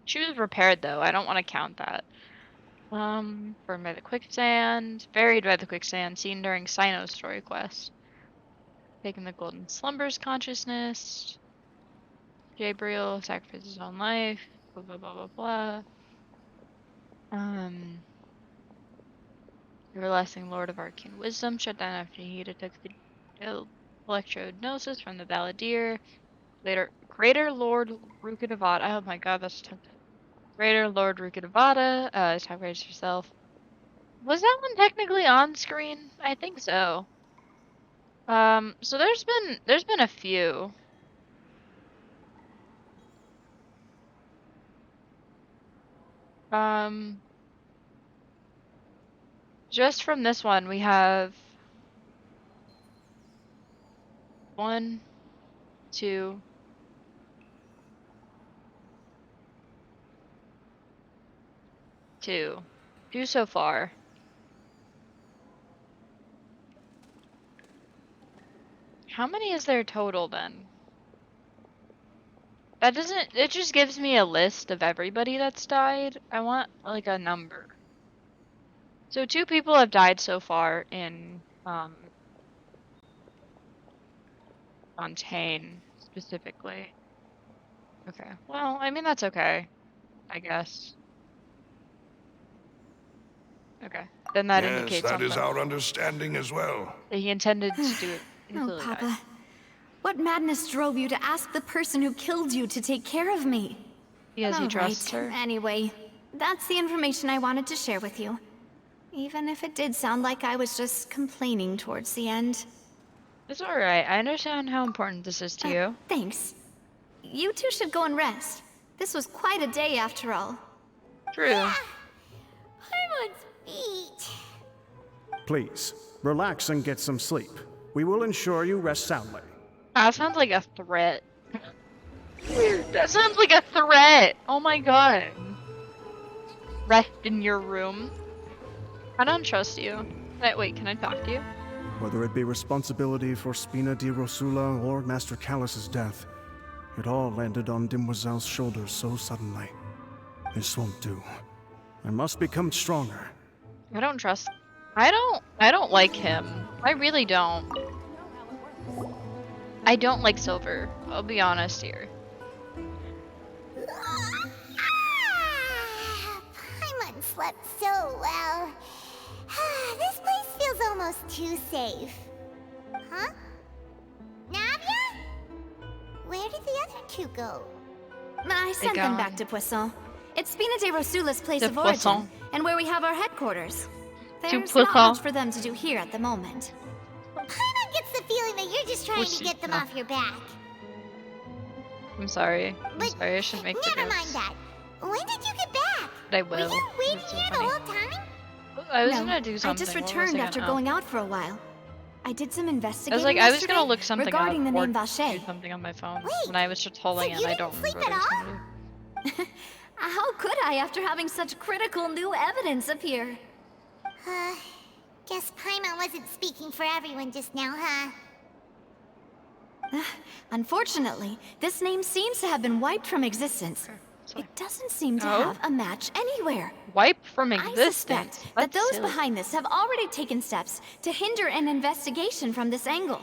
She was repaired though. I don't want to count that. Burned by the quicksand. Buried by the quicksand. Seen during Sino's story quest. Taking the golden slumbers consciousness. Gabriel sacrificed his own life. Blah blah blah blah blah. Everlasting Lord of Arcane Wisdom shut down after he took the electrodnosis from the Balladeer. Later, Greater Lord Rukadavada. Oh my god, that's tough. Greater Lord Rukadavada. Sacrificed herself. Was that one technically on screen? I think so. So there's been a few. Just from this one, we have 1, 2, 2 so far. How many is there total then? That doesn't, it just gives me a list of everybody that's died. I want like a number. So 2 people have died so far in Fontaine specifically. Okay. Well, I mean that's okay, I guess. Okay. Then that Yes, indicates that on is the our understanding as well. that he intended to do it. Oh, easily Papa. died. What madness drove you to ask the person who killed you to take care of me? Because he All trusts right. her. Anyway, that's the information I wanted to share with you. Even if it did sound like I was just complaining towards the end. It's alright. I understand how important this is to you. Thanks. You two should go and rest. This was quite a day after all. True. Paimon's feet. Please, relax and get some sleep. We will ensure you rest soundly. That sounds like a threat. That sounds like a threat! Oh my god. Rest in your room. I don't trust you. Wait, can I talk to you? Whether it be responsibility for Spina di Rosula or Master Callus's death, it all landed on Demoiselle's shoulders so suddenly. This won't do. I must become stronger. I don't trust. I don't like him. I really don't. I don't like Silver. I'll be honest here. Paimon slept so well. This place feels almost too safe. Huh? Navia? Where did the other two go? I sent them back to Poisson. It's Spina de Rosula's place of origin, and where we have our headquarters. There's not much for them to do here at the moment. Paimon gets the feeling that you're just trying to get them off your back. I'm sorry. I'm sorry, I shouldn't make the Never mind jokes. that. When did you get back? But I will. Were you waiting That's so here the funny. whole time? I was No, gonna do I something. just What was returned I after gonna- going out for a while. I did some I investigating was like, I was yesterday gonna look something regarding up the or name do Vacher. something on my phone Wait, when I was just holding so it. you I don't didn't sleep remember what I at was all? gonna do. How could I after having such critical new evidence appear? Guess Paimon wasn't speaking for everyone just now, huh? Unfortunately, this name seems to have been wiped from existence. Sorry. It doesn't seem to Oh? have a match anywhere. Wipe from I existence. suspect that That's those silly. behind this have already taken steps to hinder an investigation from this angle.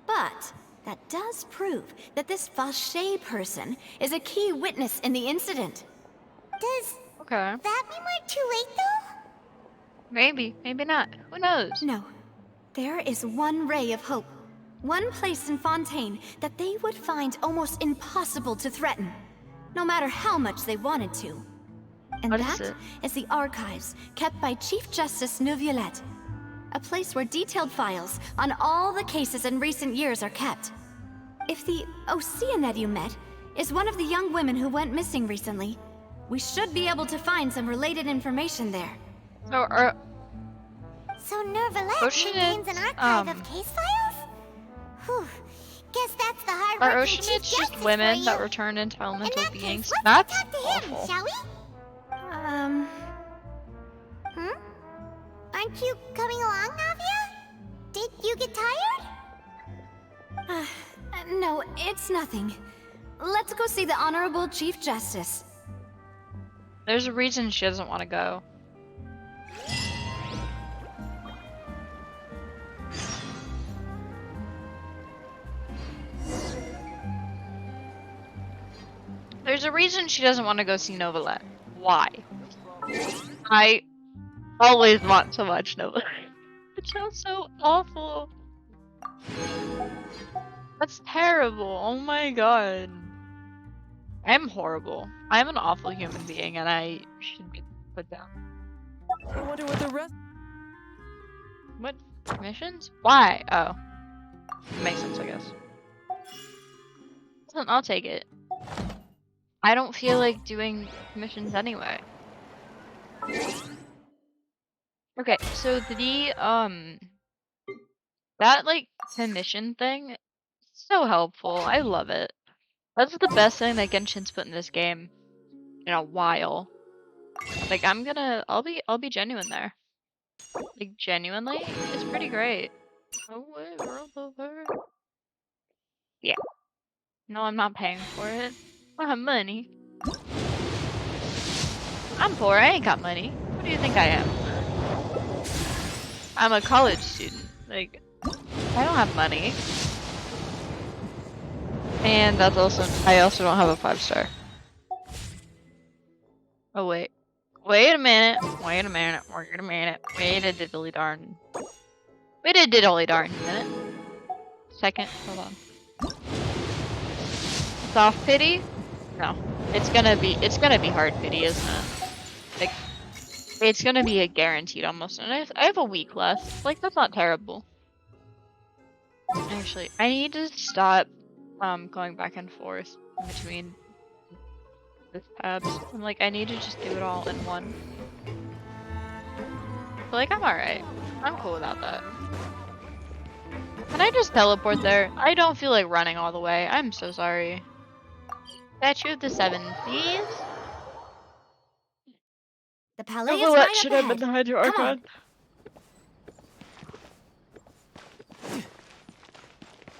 But that does prove that this Vacher person is a key witness in the incident. Does Okay. that mean we're too late, though? Maybe. Maybe not. Who knows? No, there is one ray of hope. One place in Fontaine that they would find almost impossible to threaten, no matter how much they wanted to. And What is that it? is the archives kept by Chief Justice Neuvillette. A place where detailed files on all the cases in recent years are kept. If the Oceanette you met is one of the young women who went missing recently, we should be able to find some related information there. So, So Neuvillette Oceanette, maintains an archive um, of case files? Whew. Guess that's the hard are work of Chief oceanids just Justice women for that you. were turned into In elemental that beings? case, let's That's go talk to him, awful. shall we? Aren't you coming along, Navia? Did you get tired? No, it's nothing. Let's go see the Honorable Chief Justice. There's a reason she doesn't want to go. There's a reason she doesn't want to go see Novalette. Why? I always want to watch Novalette. It sounds so awful. That's terrible. Oh my god. I'm horrible. I'm an awful human being and I should be put down. I wonder what the rest. What? Missions? Why? Oh. Makes sense, I guess. Listen, I'll take it. I don't feel like doing missions anyway. Okay, so the, that, like, commission thing, so helpful. I love it. That's the best thing that Genshin's put in this game in a while. Like, I'll be genuine there. Like, genuinely, it's pretty great. Oh, wait, world over. Yeah. No, I'm not paying for it. I don't have money. I'm poor, I ain't got money. What do you think I am? I'm a college student. Like, I don't have money. And that's I also don't have a 5-star. Oh, wait. Wait a minute. Wait a minute. Wait a minute. Wait a diddly darn. Wait a diddly darn minute. Second. Hold on. Soft pity? No. It's gonna be hard pity, isn't it? Like, it's gonna be a guaranteed almost. And I have a week left. Like, that's not terrible. Actually, I need to stop going back and forth in between the tabs. I'm like, I need to just do it all in one. But like, I'm alright. I'm cool without that. just teleport there? I don't feel like running all the way. I'm so sorry. Statue of the Seven, please. The palais is Novelette right should up have ahead. been the Hydro Come on. Archon.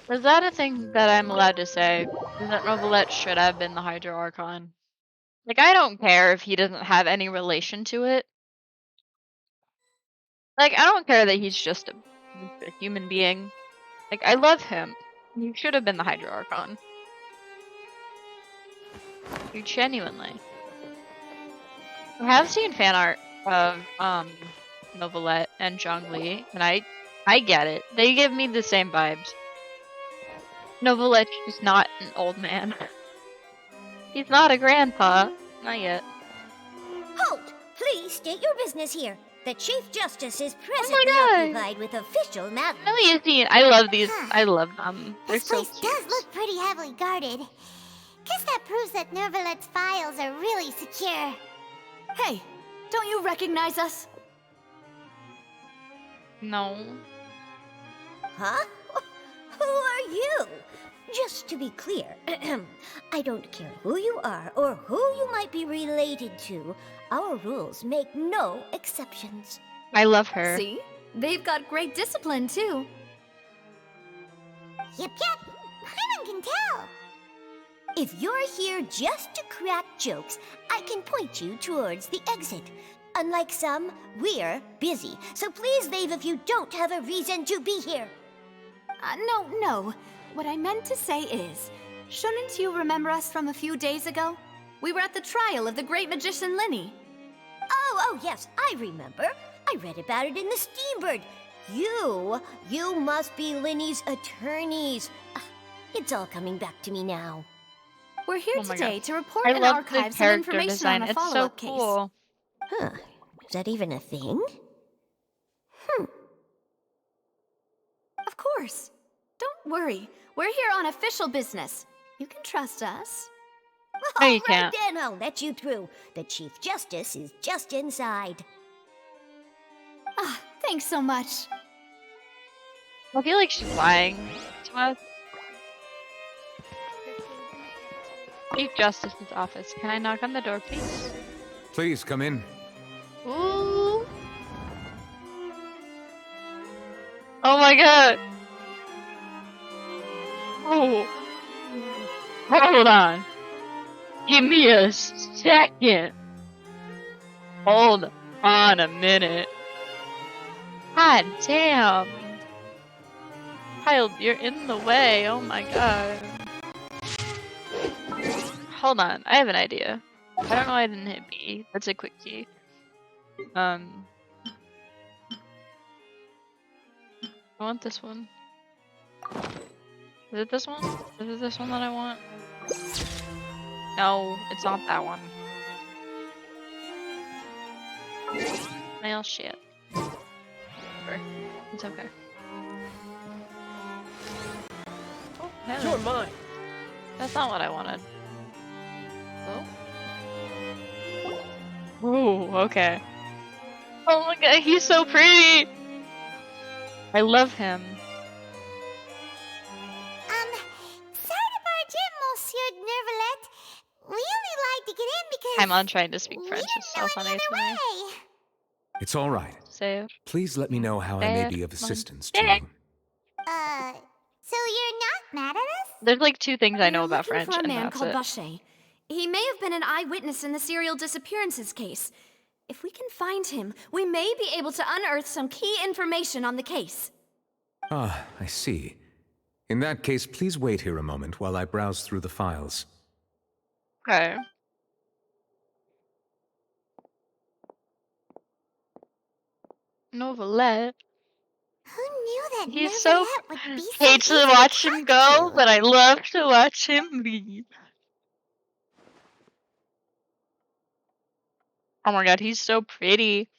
Is that a thing that I'm allowed to say? Is that Novelette should have been the Hydro Archon? Like, I don't care if he doesn't have any relation to it. Like, I don't care that he's just a human being. Like, I love him. He should have been the Hydro Archon. You genuinely. I have seen fan art of Novelette and Zhongli, and I get it. They give me the same vibes. Novelette's just not an old man. He's not a grandpa. Not yet. Hold! Please state your business here. The Chief Justice is presently God. occupied with official matters. Really is he? I love these. I love them. They're This so place cute. does look pretty heavily guarded. Guess that proves that Nervalet's files are really secure. Hey, don't you recognize us? No. Huh? Who are you? Just to be clear, I don't care who you are or who you might be related to. Our rules make no exceptions. I love her. See? They've got great discipline, too. Yep, Paimon can tell. If you're here just to crack jokes, I can point you towards the exit. Unlike some, we're busy, so please leave if you don't have a reason to be here. No. What I meant to say is, shouldn't you remember us from a few days ago? We were at the trial of the great magician Linny. Oh, yes, I remember. I read about it in the Steambird. You must be Linny's attorneys. It's all coming back to me now. We're here Oh my today God. to report I and love the archive some character information design. on a It's so follow-up case. cool. Huh, is that even a thing? Of course. Don't worry. We're here on official business. You can trust us. No, you All right can't. then, I'll let you through. The Chief Justice is just inside. Ah, thanks so much. I feel like she's lying to us. Chief Justice's office. Can I knock on the door, please? Please come in. Ooh. Oh my god. Oh. Hold on. Give me a second. Hold on a minute. God damn. Childe, you're in the way. Oh my god. Hold on. I have an idea. I don't know why I didn't hit B. That's a quick key. I want this one. Is it this one? Is it this one that I want? No, it's not that one. Mail shit. Whatever. It's okay. Oh, no. You're mine. That's not what I wanted. Oh. Ooh, okay. Oh my god, he's so pretty! I love him. Sorry to barge in, Monsieur Nervalet. We only like to get in because I'm on trying to speak we French. didn't It's know so any funny to other me. way. It's all right. Say Please let me know how I may be of assistance to Dick. you. So you're not mad at us? There's like two things I know We're about looking French, for a and man that's called it. Vacher. He may have been an eyewitness in the serial disappearances case. If we can find him, we may be able to unearth some key information on the case. Ah, I see. In that case, please wait here a moment while I browse through the files. Okay. Novelette. Who knew that He's so. Nervalet would be so Hate to easy watch talk him go, to? but I love to watch him leave. Oh my god, he's so pretty.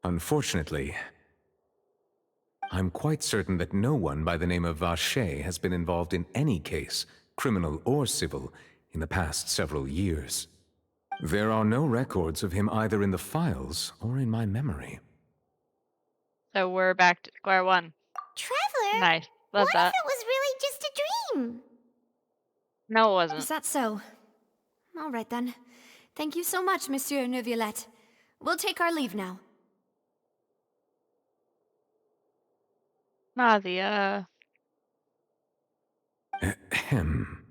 Unfortunately, I'm quite certain that no one by the name of Vacher has been involved in any case, criminal or civil, in the past several years. There are no records of him either in the files or in my memory. So we're back to square one. Traveler, Nice. what Love if that. it was really just a dream? No, it Is wasn't. that so? All right then. Thank you so much, Monsieur Neuvillette. We'll take our leave now. Nadia. Ahem.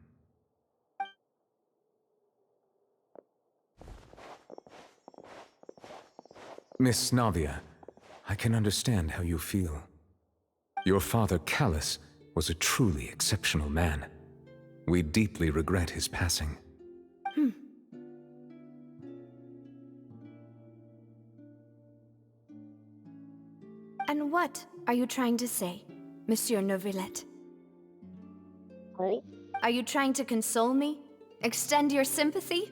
Miss Navia, I can understand how you feel. Your father, Callus, was a truly exceptional man. We deeply regret his passing. And what are you trying to say, Monsieur Neuvillette? Oh. Are you trying to console me? Extend your sympathy?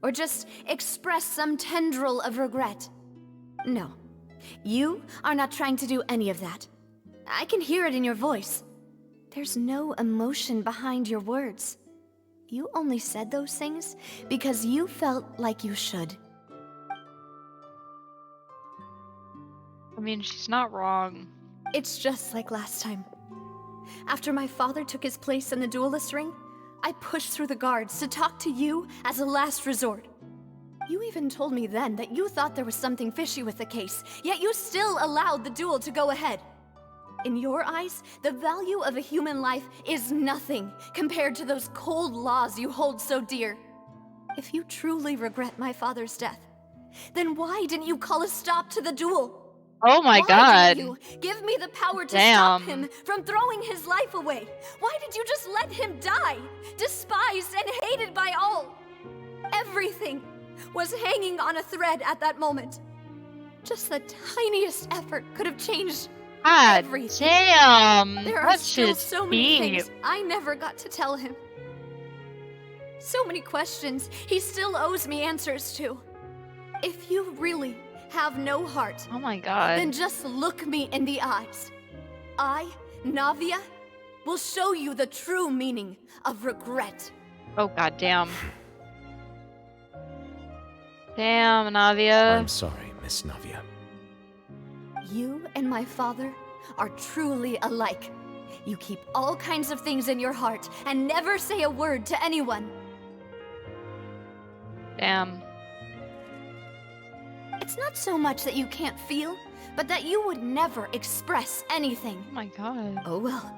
Or just express some tendril of regret? No. You are not trying to do any of that. I can hear it in your voice. There's no emotion behind your words. You only said those things because you felt like you should. I mean, she's not wrong. It's just like last time. After my father took his place in the duelist ring, I pushed through the guards to talk to you as a last resort. You even told me then that you thought there was something fishy with the case, yet you still allowed the duel to go ahead. In your eyes, the value of a human life is nothing compared to those cold laws you hold so dear. If you truly regret my father's death, then why didn't you call a stop to the duel? Oh my Why god. didn't you give me the power to Damn. stop him from throwing his life away? Why did you just let him die, despised and hated by all? Everything was hanging on a thread at that moment. Just the tiniest effort could have changed God everything. damn. There are That's still just so many deep. things I never got to tell him. So many questions he still owes me answers to. If you really have no heart, Oh my god. then just look me in the eyes. I, Navia, will show you the true meaning of regret. Oh god damn. Damn, Navia. I'm sorry, Miss Navia. You and my father are truly alike. You keep all kinds of things in your heart and never say a word to anyone. Damn. It's not so much that you can't feel, but that you would never express anything. Oh my god. Oh well.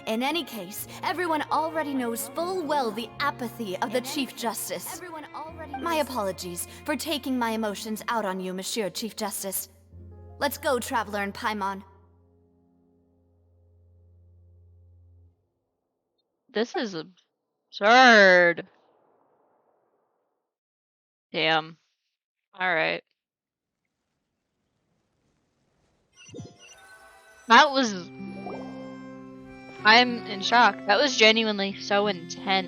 In any case, everyone already knows full well the apathy of the Chief Justice. My apologies for taking my emotions out on you, Monsieur Chief Justice. Let's go, Traveler and Paimon. This is absurd. Damn. Alright. That was... I'm in shock. That was genuinely so intense.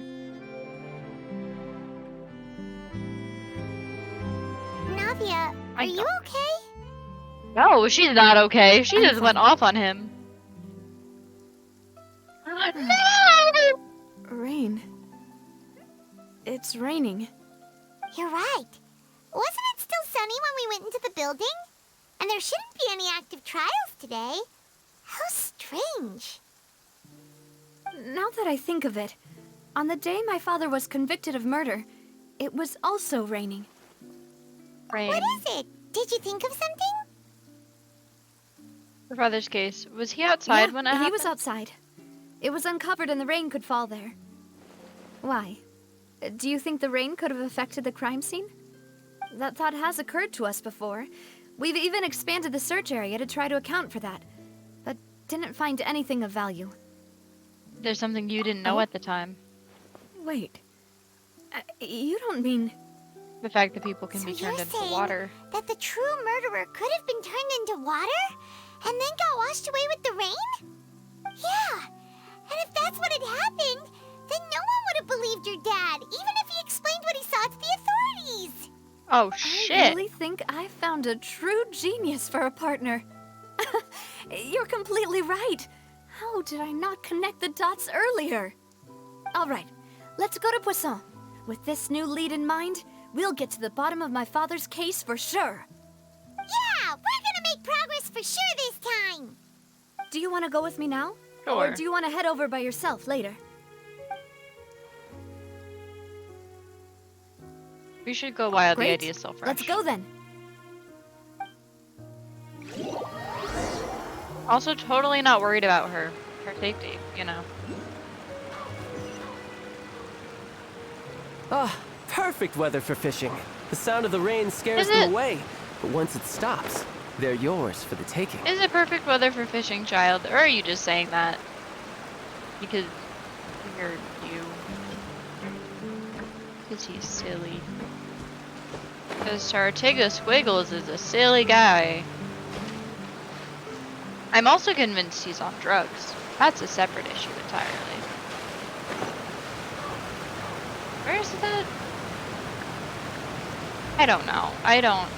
Navia, I are you know. okay? No, she's not okay. She I'm just went fine. off on him. No! Rain. It's raining. You're right. Wasn't it still sunny when we went into the building? And there shouldn't be any active trials today. How strange. Now that I think of it, on the day my father was convicted of murder, it was also raining. Rain. What is it? Did you think of something? Your father's case. Was he outside Yeah, when it he happened? was outside. It was uncovered and the rain could fall there. Why? Do you think the rain could have affected the crime scene? That thought has occurred to us before. We've even expanded the search area to try to account for that, but didn't find anything of value. There's something you didn't know Oh. at the time. Wait. You don't mean... The fact that people can So be turned you're into saying water. that the true murderer could have been turned into water? And then got washed away with the rain? Yeah. And if that's what had happened, then no one would have believed your dad, even if he explained what he saw to the authorities. Oh I shit! really think I found a true genius for a partner. You're completely right. How did I not connect the dots earlier? All right, let's go to Poisson. With this new lead in mind, we'll get to the bottom of my father's case for sure. Yeah, we're gonna make progress for sure this time. Do you want to go with me now? Sure. Or do you want to head over by yourself later? We should go while the Great. idea is still fresh. Let's go then. Also, totally not worried about her safety, you know. Ah, perfect weather for fishing. The sound of the rain scares Is them it? away, but once it stops, they're yours for the taking. Is it perfect weather for fishing, child? Or are you just saying that because you're you? Because he's silly. Because Tartiga Squiggles is a silly guy. I'm also convinced he's on drugs. That's a separate issue entirely. Where is that? I don't know. I don't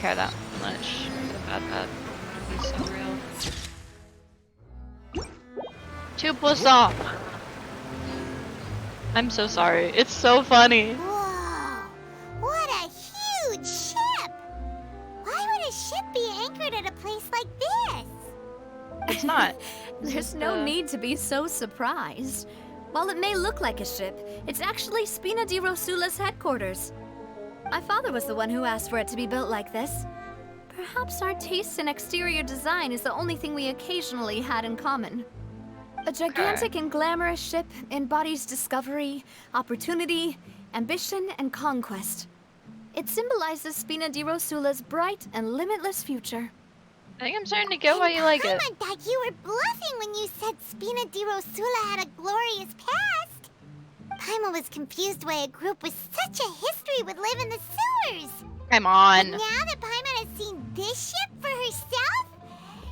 care that much about that. He's so real. 2%. I'm so sorry. It's so funny. Whoa, what a huge ship! Why would a ship be anchored at a place like this? It's not. There's no need to be so surprised. While it may look like a ship, it's actually Spina di Rosula's headquarters. My father was the one who asked for it to be built like this. Perhaps our taste in exterior design is the only thing we occasionally had in common. A gigantic and glamorous ship embodies discovery, opportunity, ambition, and conquest. It symbolizes Spina di Rosula's bright and limitless future. I think I'm starting to get why you like it. Paimon thought you were bluffing when you said Spina di Rosula had a glorious past. Paimon was confused why a group with such a history would live in the sewers. I'm on. Now that Paimon has seen this ship for herself,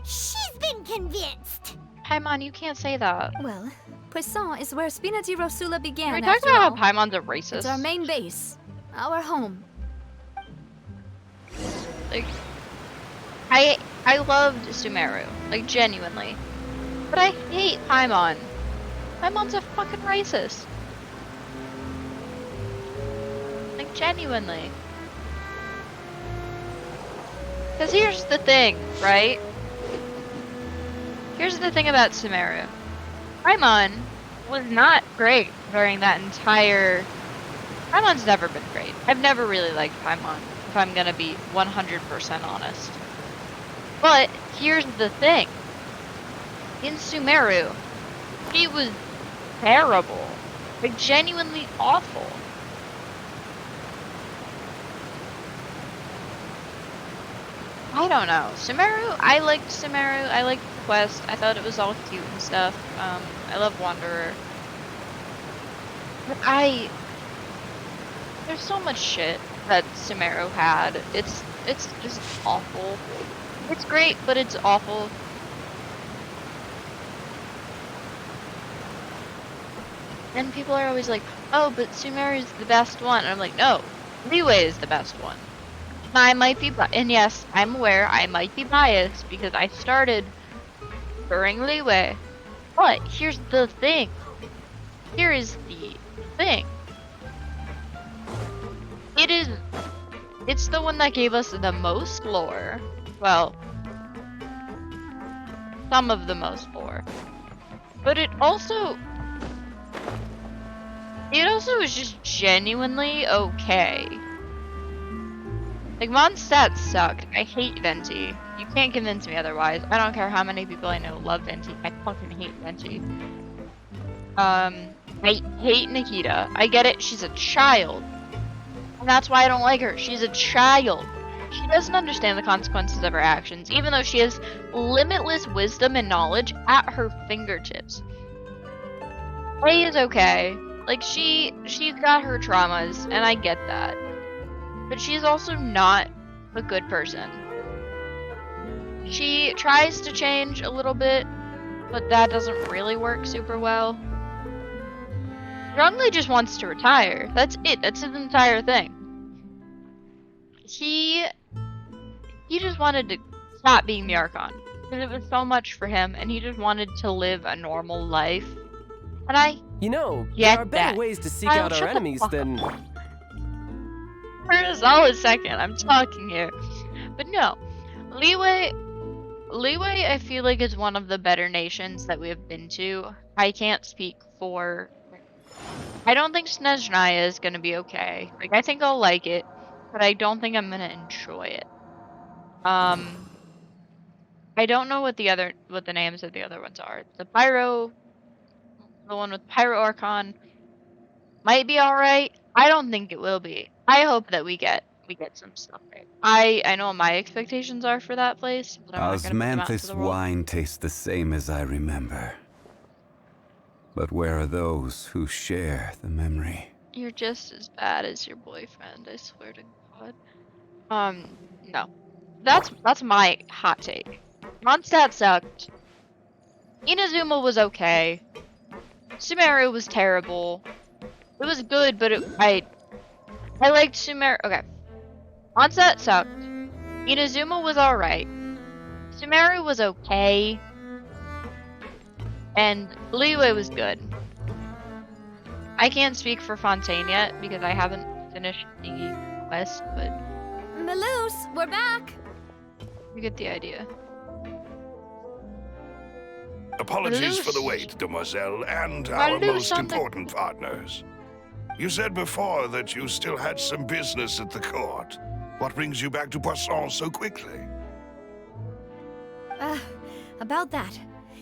she's been convinced. Paimon, you can't say that. Well, Poisson is where Spina di Rosula began. Can we talk after about all. how Paimon's a racist? It's our main base, our home. Like, I loved Sumeru, like genuinely, but I hate Paimon. Paimon's a fucking racist. Like genuinely. Cause here's the thing, right? Here's the thing about Sumeru. Paimon was not great during that entire. Paimon's never been great. I've never really liked Paimon, if I'm gonna be 100% honest. But here's the thing. In Sumeru, she was terrible. Like, genuinely awful. I don't know. Sumeru, I liked Sumeru. I liked the quest. I thought it was all cute and stuff. I love Wanderer. But there's so much shit that Sumeru had. It's just awful. It's great, but it's awful. And people are always like, oh, but Sumeru is the best one. And I'm like, no, Liyue is the best one. I might be, and yes, I'm aware I might be biased because I started during Liyue. But here's the thing. Here is the thing. It's the one that gave us the most lore. Well, some of the most lore. But it also is just genuinely okay. Like, Mondstadt sucked. I hate Venti. You can't convince me otherwise. I don't care how many people I know love Venti. I fucking hate Venti. I hate Nikita. I get it, she's a child. And that's why I don't like her. She's a child. She doesn't understand the consequences of her actions, even though she has limitless wisdom and knowledge at her fingertips. Faye is okay. Like, she's got her traumas, and I get that. But she's also not a good person. She tries to change a little bit, but that doesn't really work super well. Zhongli just wants to retire. That's it. That's his entire thing. He just wanted to stop being the Archon. Because it was so much for him, and he just wanted to live a normal life. And I You know, get there are better that. ways to seek Kyle, out shut our the enemies fuck than... up. For a solid second, I'm talking here. But no, Leeway, I feel like is one of the better nations that we have been to. I can't speak for. I don't think Snezhnaya is gonna be okay. Like, I think I'll like it, but I don't think I'm gonna enjoy it. Um, I don't know what the names of the other ones are. The one with Pyro Archon might be all right. I don't think it will be. I hope that we get some stuff right. I know what my expectations are for that place, but I'm not gonna put them out into Osmanthus the world. wine tastes the same as I remember. But where are those who share the memory? You're just as bad as your boyfriend, I swear to God. No. That's my hot take. Mondstadt sucked. Inazuma was okay. Sumeru was terrible. It was good, but I liked Sumeru. Okay. Mondstadt sucked. Inazuma was alright. Sumeru was okay. And Leeway was good. I can't speak for Fontaine yet because I haven't finished the quest, but Maloose, we're back. you get the idea. Apologies for the Loose. wait, demoiselle, and My our loose most on the- important partners. You said before that you still had some business at the court. What brings you back to Poisson so quickly? About that.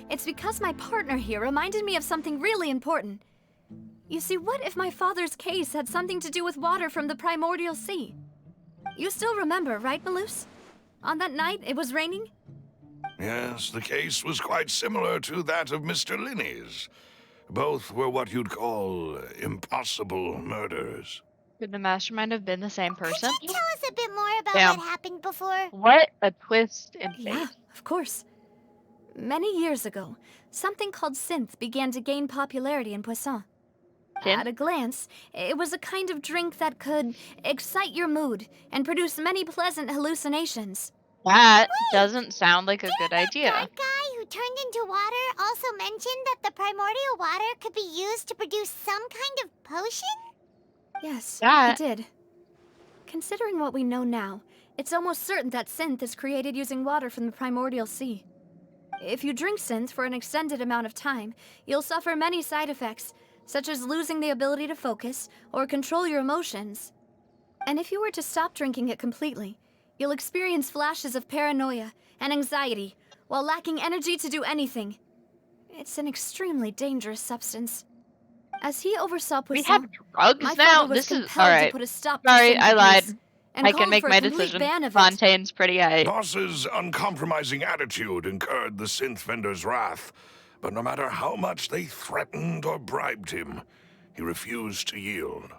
It's because my partner here reminded me of something really important. You see, what if my father's case had something to do with water from the primordial sea? You still remember, right, Maloose? On that night, it was raining? Yes, the case was quite similar to that of Mr. Linney's. Both were what you'd call impossible murders. Could the mastermind have been the same person? Could you tell us a bit more about Damn. what happened before? What a twist in fate. Yeah, of course. Many years ago, something called synth began to gain popularity in Poisson. Synth? At a glance, it was a kind of drink that could excite your mood and produce many pleasant hallucinations. That doesn't sound like a good idea. That guy who turned into water also mentioned that the primordial water could be used to produce some kind of potion? Yes, That- he did. Considering what we know now, it's almost certain that synth is created using water from the primordial sea. If you drink synth for an extended amount of time, you'll suffer many side effects, such as losing the ability to focus or control your emotions. And if you were to stop drinking it completely, you'll experience flashes of paranoia and anxiety while lacking energy to do anything. It's an extremely dangerous substance. As he oversaw We Poisson, have drugs my now? father was This is compelled to alright. put a stop to Sorry, synth I lied. abuse and I can called make for my a complete decision. ban of it. Fontaine's pretty high. Boss's uncompromising attitude incurred the synth vendor's wrath, but no matter how much they threatened or bribed him, he refused to yield.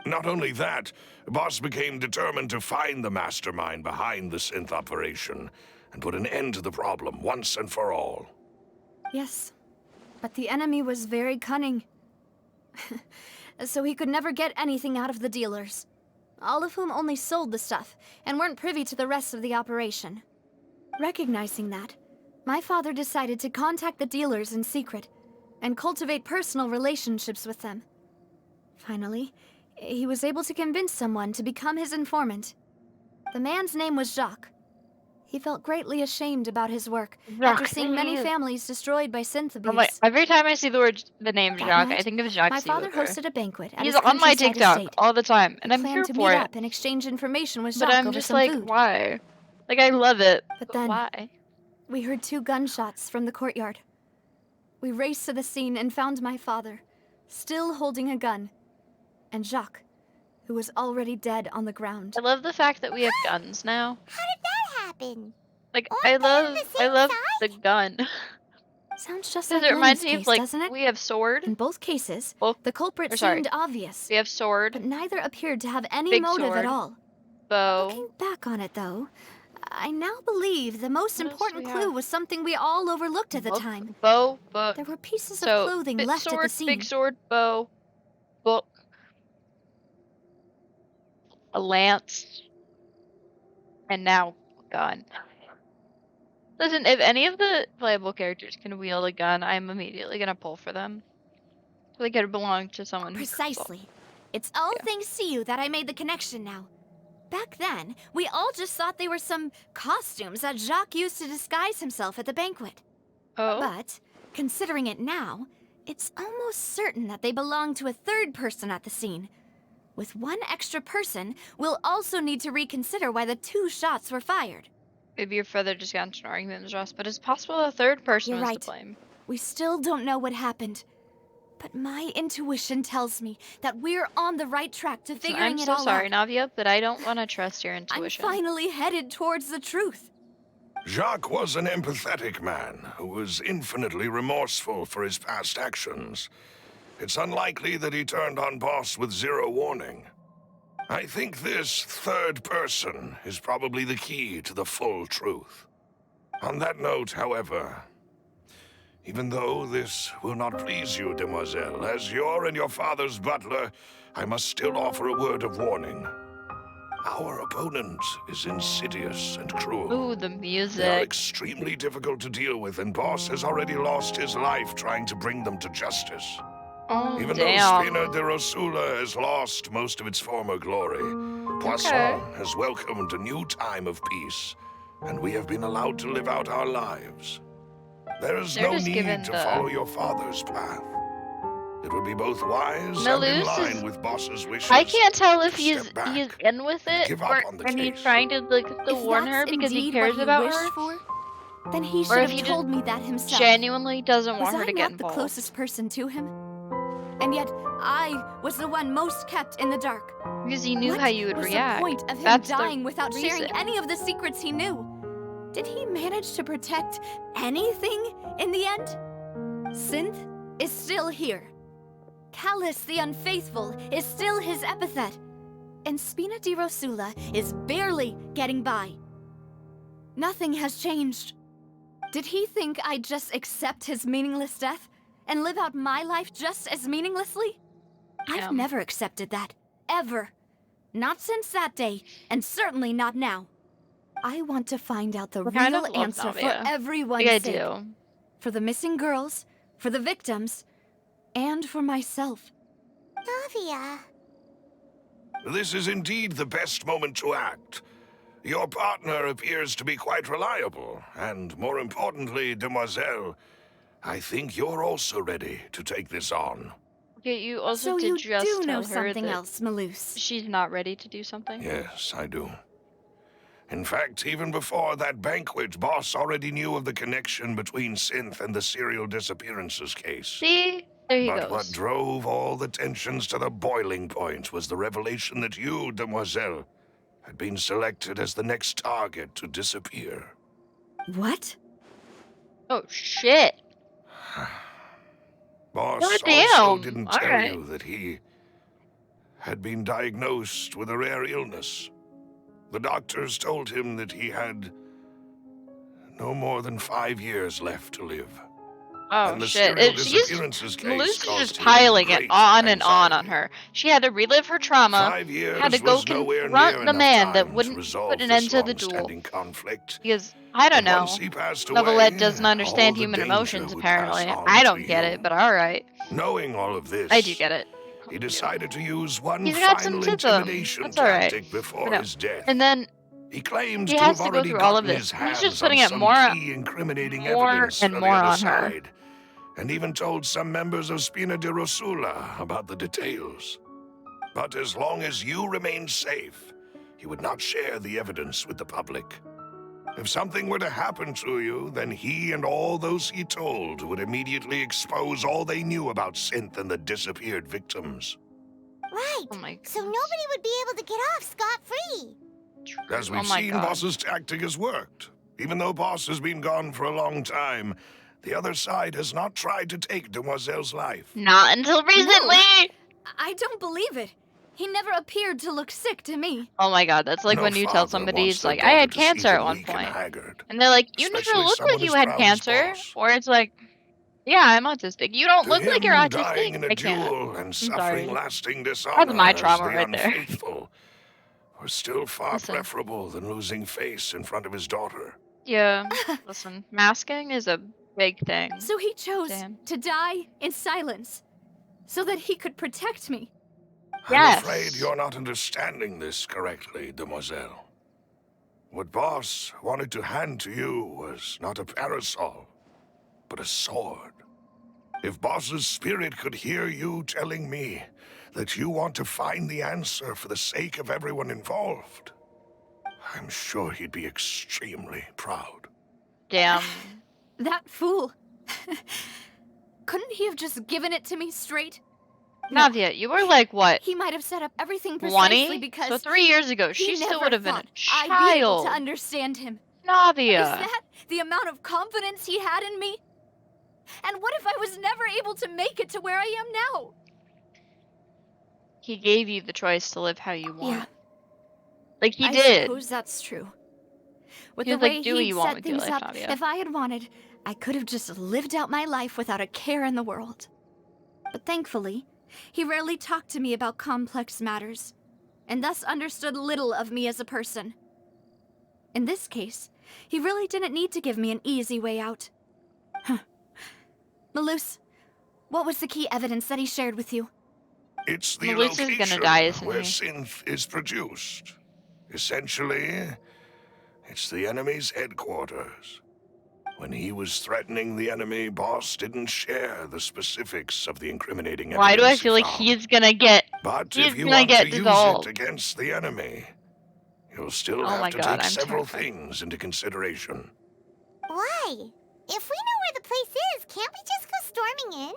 Not only that, Boss became determined to find the mastermind behind the synth operation and put an end to the problem once and for all. Yes, but the enemy was very cunning. So he could never get anything out of the dealers, all of whom only sold the stuff and weren't privy to the rest of the operation. Recognizing that, my father decided to contact the dealers in secret and cultivate personal relationships with them. Finally, he was able to convince someone to become his informant. The man's name was Jacques. He felt greatly ashamed about his work after seeing many families destroyed by synth abuse. I'm like, every time I see the name That Jacques, night, I think of Jacques my father Sealer. hosted a banquet at He's his on my countryside TikTok estate. all the time, and He I'm planned here to for meet it. up and exchange information with But Jacques I'm over just some like, food. why? Like, I love it. But then- why? We heard 2 gunshots from the courtyard. We raced to the scene and found my father, still holding a gun, and Jacques, who was already dead on the ground. I love the fact that we have guns now. How did that happen? Like, Aren't I they on love, the I same love side? the gun. Sounds just Because like it reminds Lenny's me case, of, like, doesn't it? we have sword, In both cases, both, the culprit or sorry, seemed obvious, we have sword, but neither appeared to have any big motive sword, at all. bow. Looking back on it, though, I now believe the most What else do important we clue have? was something we all overlooked at the Book, time. bow, book. There were pieces So, of clothing bit left sword, at the scene. big sword, bow, book, a lance, and now gun. Listen, if any of the playable characters can wield a gun, I'm immediately gonna pull for them. So they could belong to someone who's Precisely. It's all thanks to you that I made the connection now. Back then, we all just thought they were some costumes that Jacques used to disguise himself at the banquet. Oh? But, considering it now, it's almost certain that they belong to a third person at the scene. With one extra person, we'll also need to reconsider why the 2 shots were fired. Maybe you're further just got into an argument with Joss, but it's possible a third person You're was right. to blame. We still don't know what happened. But my intuition tells me that we're on the right track to figuring I'm it so all sorry, out. Navia, but I don't want to trust your I'm intuition. finally headed towards the truth. Jacques was an empathetic man who was infinitely remorseful for his past actions. It's unlikely that he turned on Boss with 0 warning. I think this third person is probably the key to the full truth. On that note, however, even though this will not please you, demoiselle, as your and your father's butler, I must still offer a word of warning. Our opponent is insidious and cruel. Ooh, the They are music. extremely difficult to deal with, and Boss has already lost his life trying to bring them to justice. Oh, Even though damn. Spina de Rosula has lost most of its former glory, Poisson Okay. has welcomed a new time of peace, and we have been allowed to live out our lives. There is They're no just given need to the- follow your father's path. It would be both wise and in Malus line is- with Boss's wishes. I can't tell if to he's step back in with and it, give up or on the and he's case. trying to like still If warn that's her because he indeed cares what about wished her, for, then he or should if have he told just me that himself. genuinely doesn't Was want her I to get not the involved. closest person to him? And yet, I was the one most kept in the dark. Because he knew What how you would was react. the point of him That's the dying without sharing reason. any of the secrets he knew? Did he manage to protect anything in the end? Synth is still here. Callus the Unfaithful is still his epithet. And Spina di Rosula is barely getting by. Nothing has changed. Did he think I'd just accept his meaningless death and live out my life just as meaninglessly? I've never accepted that. Ever. Not since that day, and certainly not now. I want to find out the I kind real of love answer for Navia. everyone's I sake. do. For the missing girls, for the victims, and for myself. Navia. This is indeed the best moment to act. Your partner appears to be quite reliable, and more importantly, demoiselle, I think you're also ready to take this on. Okay, you also So did you just do tell know her something that else, Malus. she's not ready to do something. Yes, I do. In fact, even before that banquet, Boss already knew of the connection between Synth and the serial disappearances case. See? There he But what goes. drove all the tensions to the boiling point was the revelation that you, demoiselle, had been selected as the next target to disappear. What? Oh, shit. Boss God also damn, didn't all tell right. you that he had been diagnosed with a rare illness. The doctors told him that he had no more than 5 years left to live. Oh, And the shit. serial She's disappearances case Malus is caused just him piling it great on and on anxiety. her. She had to relive her trauma, 5 years had to go was nowhere confront near the enough man that time to wouldn't resolve put an this end to the duel. long-standing conflict. Because, I don't But know, once he passed Novelette away, doesn't all understand the human danger emotions, would pass apparently. on I to don't get you. it, but alright. Knowing all of this, I do get it. he decided to use one He's got some final tism. intimidation That's alright. tactic before No. his death. And then He claims he to has have to go already through all of gotten this. his He's hands just putting on it some more key incriminating more evidence and from more the other on her. side, and even told some members of Spina de Rosula about the details. But as long as you remained safe, he would not share the evidence with the public. If something were to happen to you, then he and all those he told would immediately expose all they knew about Synth and the disappeared victims. Right. Oh my So goodness. nobody would be able to get off scot-free. As we've Oh my seen, God. Boss's tactic has worked. Even though Boss has been gone for a long time, the other side has not tried to take Demoiselle's life. Not until recently! I don't believe it. He never appeared to look sick to me. Oh my god, that's like No when you tell father somebody, wants it's their like, I had daughter to see cancer them at one weak and point. haggard, And they're like, you never especially look like someone you as had proud as cancer. Boss. Or it's like, yeah, I'm autistic. You don't To look him, like you're dying autistic. in a I can't. duel and sorry. suffering lasting dishonor That's my as trauma the right there. unfaithful was still far Listen. preferable than losing face in front of his daughter. Yeah, listen, masking is a big thing. So he chose Damn. to die in silence, so that he could protect me. I'm afraid Yes. you're not understanding this correctly, demoiselle. What Boss wanted to hand to you was not a parasol, but a sword. If Boss's spirit could hear you telling me that you want to find the answer for the sake of everyone involved, I'm sure he'd be extremely proud. Damn. That fool. Couldn't he have just given it to me straight? No. Nadia, you were like, what, He might have set up everything precisely 20? because So 3 years ago, he she still never would have been a thought I'd be able to child. understand him. Is Nadia. that the amount of confidence he had in me? And what if I was never able to make it to where I am now? He gave you the choice to live how you want. Yeah, Like, he I did. suppose that's true. With He the was like, way do what he'd you want set with your things life, up, Nadia. if I had wanted, I could have just lived out my life without a care in the world. But thankfully, he rarely talked to me about complex matters, and thus understood little of me as a person. In this case, he really didn't need to give me an easy way out. Huh. Malus, what was the key evidence that he shared with you? It's the Melissa's gonna location die, isn't where he? synth is produced. Essentially, it's the enemy's headquarters. When he was threatening the enemy, Boss didn't share the specifics of the incriminating evidence Why do I he feel like found. he's gonna get But he's if you gonna want get to use it dissolved? against the enemy, you'll still Oh have my to god, take I'm several terrified. things into consideration. Why? If we know where the place is, can't we just go storming in?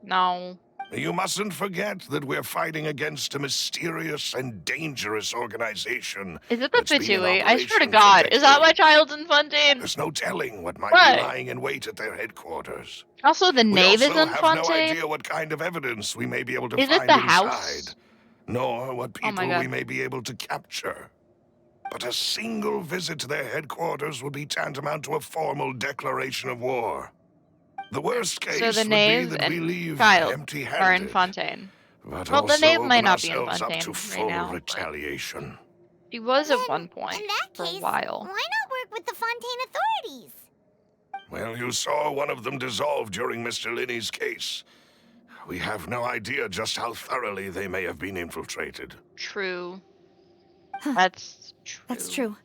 No. You mustn't forget that we're fighting against a mysterious and dangerous organization. Is it the that's been in Pitsui? I swear to operation for god, is that my decades. Childe in Fontaine? There's no telling what might What? be lying in wait at their headquarters. Also, the We knave is also in have no Fontaine? idea what kind of evidence we may be able to Is it find the inside, house? nor what Oh my people we god. may be able to capture. But a single visit to their headquarters would be tantamount to a formal declaration of war. The worst case So the would be knave that we and leave Childe are in empty-handed, Fontaine. but Well, the also knave might open not be in ourselves up to Fontaine right full now, but retaliation. she was at Then, one point in that for a case, while. why not work with the Fontaine authorities? Well, you saw one of them dissolve during Mr. Linney's case. We have no idea just how thoroughly they may have been infiltrated. True. Huh. That's true. That's true.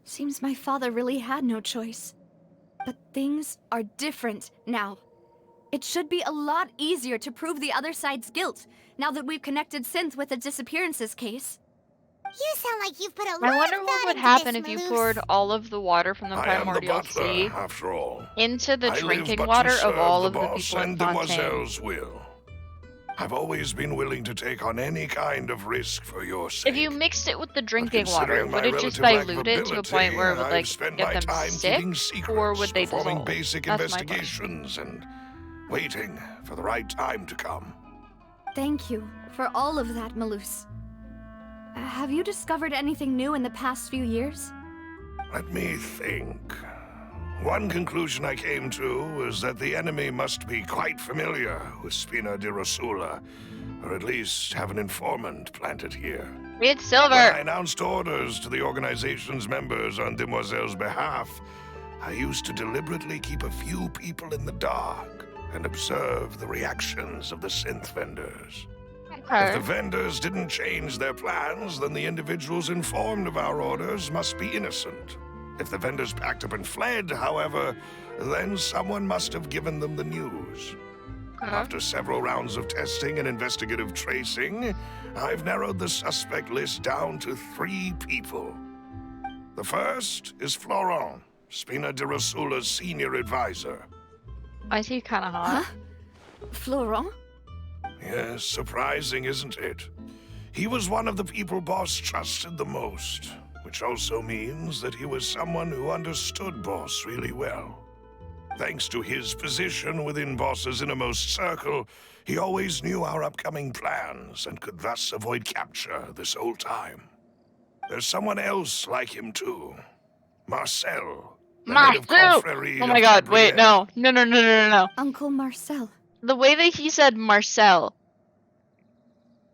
Seems my father really had no choice. But things are different now. It should be a lot easier to prove the other side's guilt, now that we've connected Synth with the disappearances case. You sound like you've put a lot I wonder of what thought would into happen this, if you Malus. poured all of the water from the I am the primordial butler, sea after all. into the I live drinking but water to of serve all the of the boss people in and Fontaine. Demoiselle's will. I've always been willing to take on any kind of risk for your sake. If you mixed it with the But drinking water, considering my would it just relative lack of dilute it to a ability, point where it would I've like spent get my them time sick, keeping secrets, or would they performing dissolve? basic That's my question. investigations and waiting for the right time to come. Thank you for all of that, Malus. Have you discovered anything new in the past few years? Let me think. One conclusion I came to is that the enemy must be quite familiar with Spina di Rosula, or at least have an informant planted here. It's When I silver. announced orders to the organization's members on Demoiselle's behalf, I used to deliberately keep a few people in the dark and observe the reactions of the synth vendors. If the Okay. vendors didn't change their plans, then the individuals informed of our orders must be innocent. If the vendors packed up and fled, however, then someone must have given them the news. After several rounds of testing and investigative tracing, I've narrowed the suspect list down to 3 people. The first is Florent, Spina di Rosula's senior advisor. I see kind of hot. Florent? Yes, surprising, isn't it? He was one of the people Boss trusted the most, which also means that he was someone who understood Boss really well. Thanks to his position within Boss's innermost circle, he always knew our upcoming plans and could thus avoid capture this whole time. There's someone else like him too. Marcel. the head of Marcel! Confrérie Oh of my god, wait, Gabriel. no. Uncle Marcel. The way that he said Marcel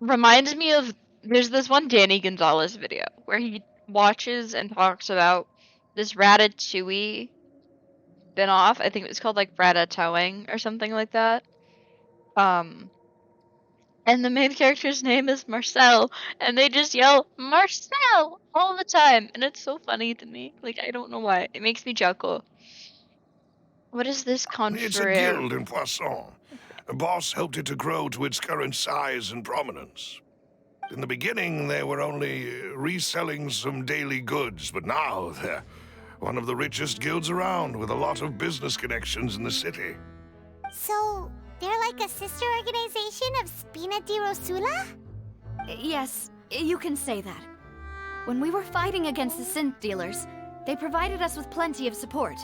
reminds me of, there's this one Danny Gonzalez video where he watches and talks about this Ratatouille spin-off. I think it was called like Ratatouille or something like that. And the main character's name is Marcel, and they just yell Marcel all the time, and it's so funny to me. Like, I don't know why. It makes me chuckle. What is this It's a confrere? guild in Poisson. A boss helped it to grow to its current size and prominence. In the beginning, they were only reselling some daily goods, but now they're one of the richest guilds around, with a lot of business connections in the city. So, they're like a sister organization of Spina di Rosula? Yes, you can say that. When we were fighting against the synth dealers, they provided us with plenty of support.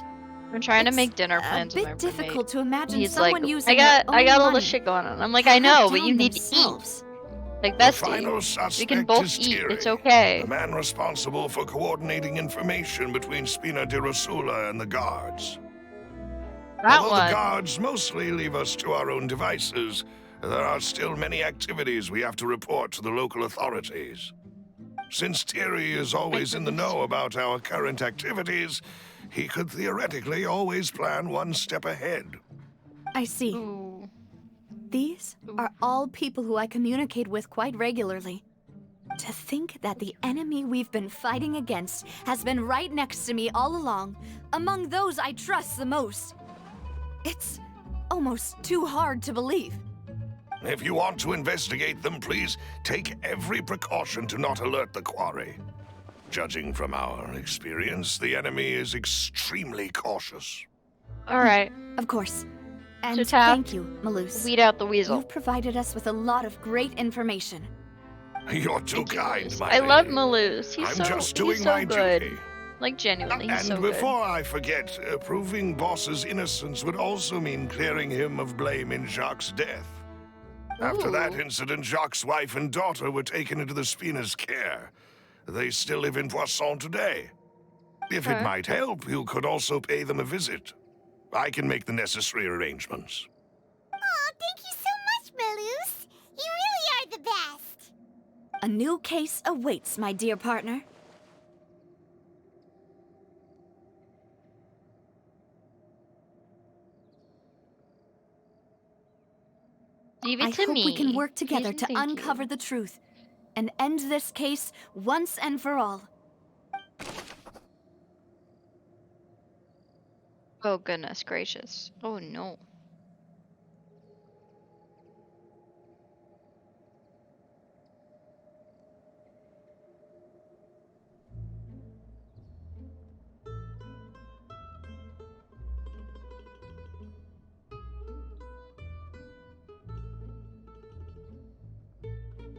I'm trying to It's make dinner plans a with my bit difficult to roommate. imagine He's someone like, using I their got own all money this shit going on. I'm like, to I know, hunt but you down need themselves. to eat. Like, The bestie, final we can suspect both is eat. Thierry, It's okay. the man responsible for coordinating information between Spina di Rosula and the guards. That Although one. the guards mostly leave us to our own devices, there are still many activities we have to report to the local authorities. Since Thierry is always in the know about our current activities, he could theoretically always plan one step ahead. I see. Ooh. These are all people who I communicate with quite regularly. To think that the enemy we've been fighting against has been right next to me all along, among those I trust the most. It's almost too hard to believe. If you want to investigate them, please take every precaution to not alert the quarry. Judging from our experience, the enemy is extremely cautious. Alright. Of course. And So, Taft, thank you, Malus. weed out the weasel. You've provided us with a lot of great information. You're too Thank you, kind, Malus. my I love lady. Malus. He's I'm just doing he's so my good. duty. Like, genuinely, he's And so good. before I forget, proving Boss's innocence would also mean clearing him of blame in Jacques' death. After that Ooh. incident, Jacques' wife and daughter were taken into the Spina's care. They still live in Poisson today. If it Okay. might help, you could also pay them a visit. I can make the necessary arrangements. Aw, thank you so much, Malus. You really are the best. A new case awaits, my dear partner. Leave I it to hope me. we can work together Please to and thank uncover you. the truth and end this case once and for all. Oh, goodness gracious. Oh, no.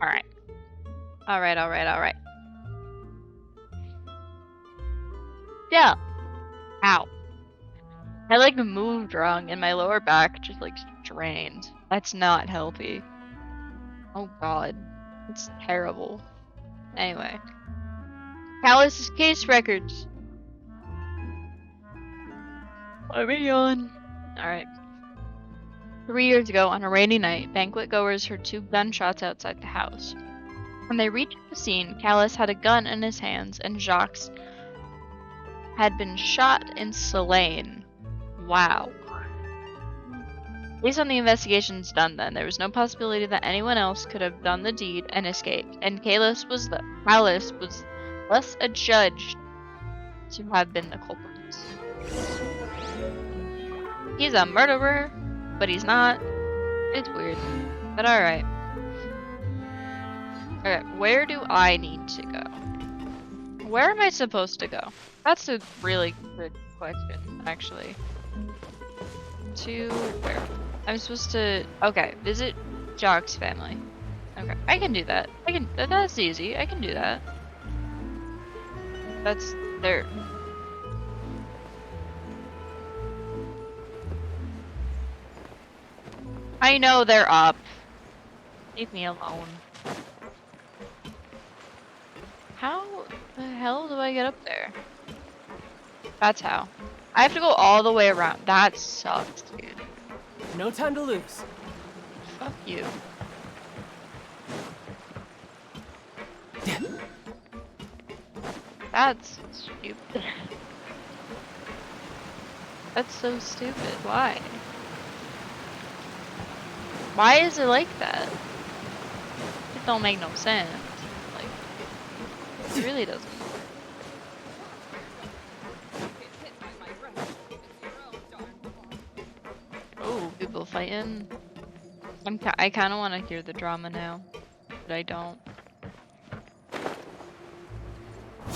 Alright. Alright. Yeah. Ow. I like moved wrong and my lower back just like strained. That's not healthy. Oh god. It's terrible. Anyway. Callus's case records. Let me yawn. Alright. 3 years ago, on a rainy night, banquet goers heard 2 gunshots outside the house. When they reached the scene, Callus had a gun in his hands and Jacques had been shot and slain. Wow. Based on the investigations done then, there was no possibility that anyone else could have done the deed and escaped, and Callus was thus adjudged to have been the culprit. He's a murderer, but he's not. It's weird, but alright. Okay, where do I need to go? Where am I supposed to go? That's a really good question, actually. To where? I'm supposed to... Okay, visit Jacques' family. Okay, I can do that. That's easy. I can do that. That's there. I know they're up. Leave me alone. How the hell do I get up there? That's how. I have to go all the way around. That sucks, dude. No time to lose. Fuck you. That's stupid. That's so stupid. Why? Why is it like that? just don't make no sense. Like, it really doesn't. Oh, people fighting. I kind of want to hear the drama now, but I don't.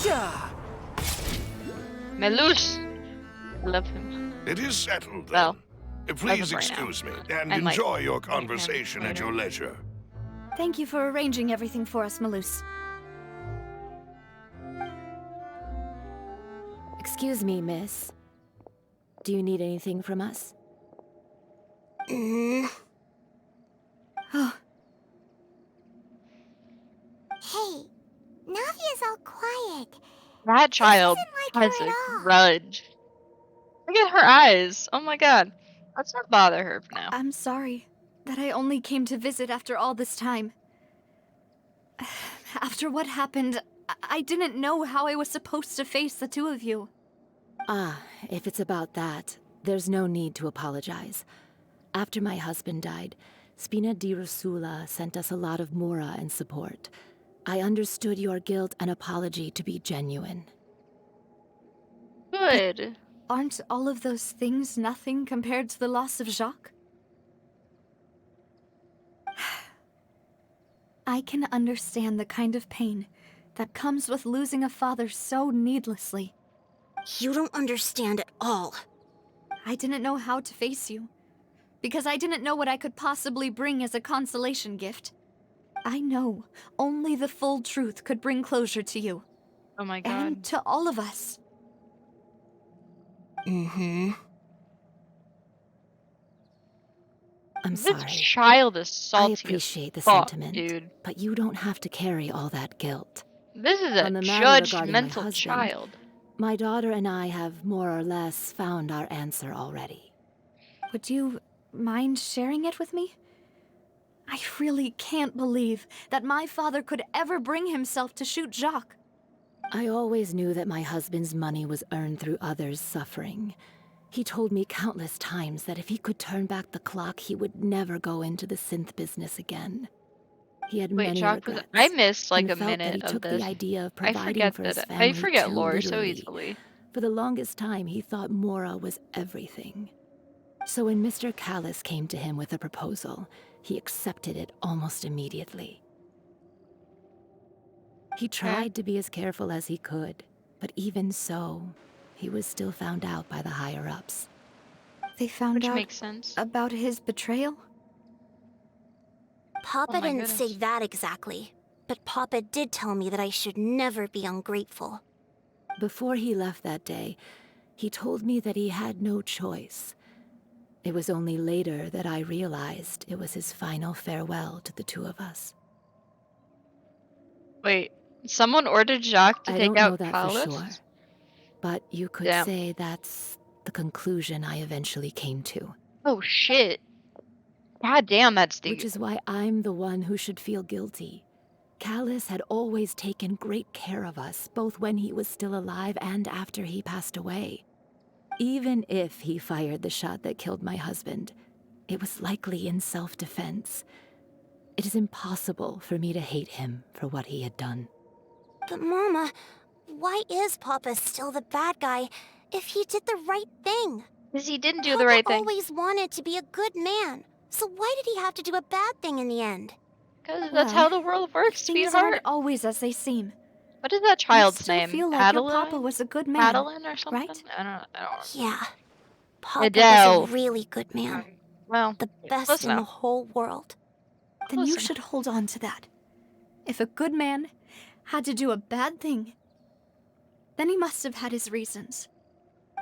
Yeah. Melus! I love him. It is settled, then. Well, Please of right excuse me, and I might enjoy your meet him conversation at later. your leisure. Thank you for arranging everything for us, Malus. Excuse me, miss. Do you need anything from us? Oh, Hey, Navia's all quiet. That child isn't like has her a at all. grudge. Look at her eyes. Oh my god. Let's not bother her for now. I'm sorry that I only came to visit after all this time. After what happened, I didn't know how I was supposed to face the two of you. Ah, if it's about that, there's no need to apologize. After my husband died, Spina di Rosula sent us a lot of mora and support. I understood your guilt and apology to be genuine. Good. Aren't all of those things nothing compared to the loss of Jacques? I can understand the kind of pain that comes with losing a father so needlessly. You don't understand at all. I didn't know how to face you, because I didn't know what I could possibly bring as a consolation gift. I know only the full truth could bring closure to you. Oh my god. And to all of us. I'm This sorry. child is I salty appreciate the as fuck, sentiment, dude. but you don't have to carry all that guilt. This is a On the matter regarding my judgmental husband, child. My daughter and I have more or less found our answer already. Would you mind sharing it with me? I really can't believe that my father could ever bring himself to shoot Jacques. I always knew that my husband's money was earned through others' suffering. He told me countless times that if he could turn back the clock, he would never go into the synth business again. He had Wait, many Jacques was. regrets. I missed like and a felt that minute he of took this. the idea of I providing forget for his that. family I forget too lore so literally. easily. For the longest time, he thought Mora was everything. So when Mr. Callis came to him with a proposal, he accepted it almost immediately. He tried to be as careful as he could, but even so, he was still found out by the higher-ups. They found Which out makes sense. about his betrayal? Papa Oh my didn't say goodness. that exactly, but Papa did tell me that I should never be ungrateful. Before he left that day, he told me that he had no choice. It was only later that I realized it was his final farewell to the two of us. Wait, someone ordered Jacques to I take don't know out that Callis? for sure, but you could Damn. say that's the conclusion I eventually came to. Oh shit. God damn, that's deep. Which is why I'm the one who should feel guilty. Callis had always taken great care of us, both when he was still alive and after he passed away. Even if he fired the shot that killed my husband, it was likely in self-defense. It is impossible for me to hate him for what he had done. But Mama, why is Papa still the bad guy if he did the right thing? Because he didn't do Papa the right thing. always wanted to be a good man, so why did he have to do a bad thing in the end? Because that's how the world works, Things sweetheart. aren't always as they seem. What is that You child's still name? feel like your Adeline? papa was a good man, Adeline or something? right? I don't know. Yeah, Papa Adele. was a really good man. Well, The best listen in the up. whole world. Then you Listen. should hold on to that. If a good man had to do a bad thing, then he must have had his reasons.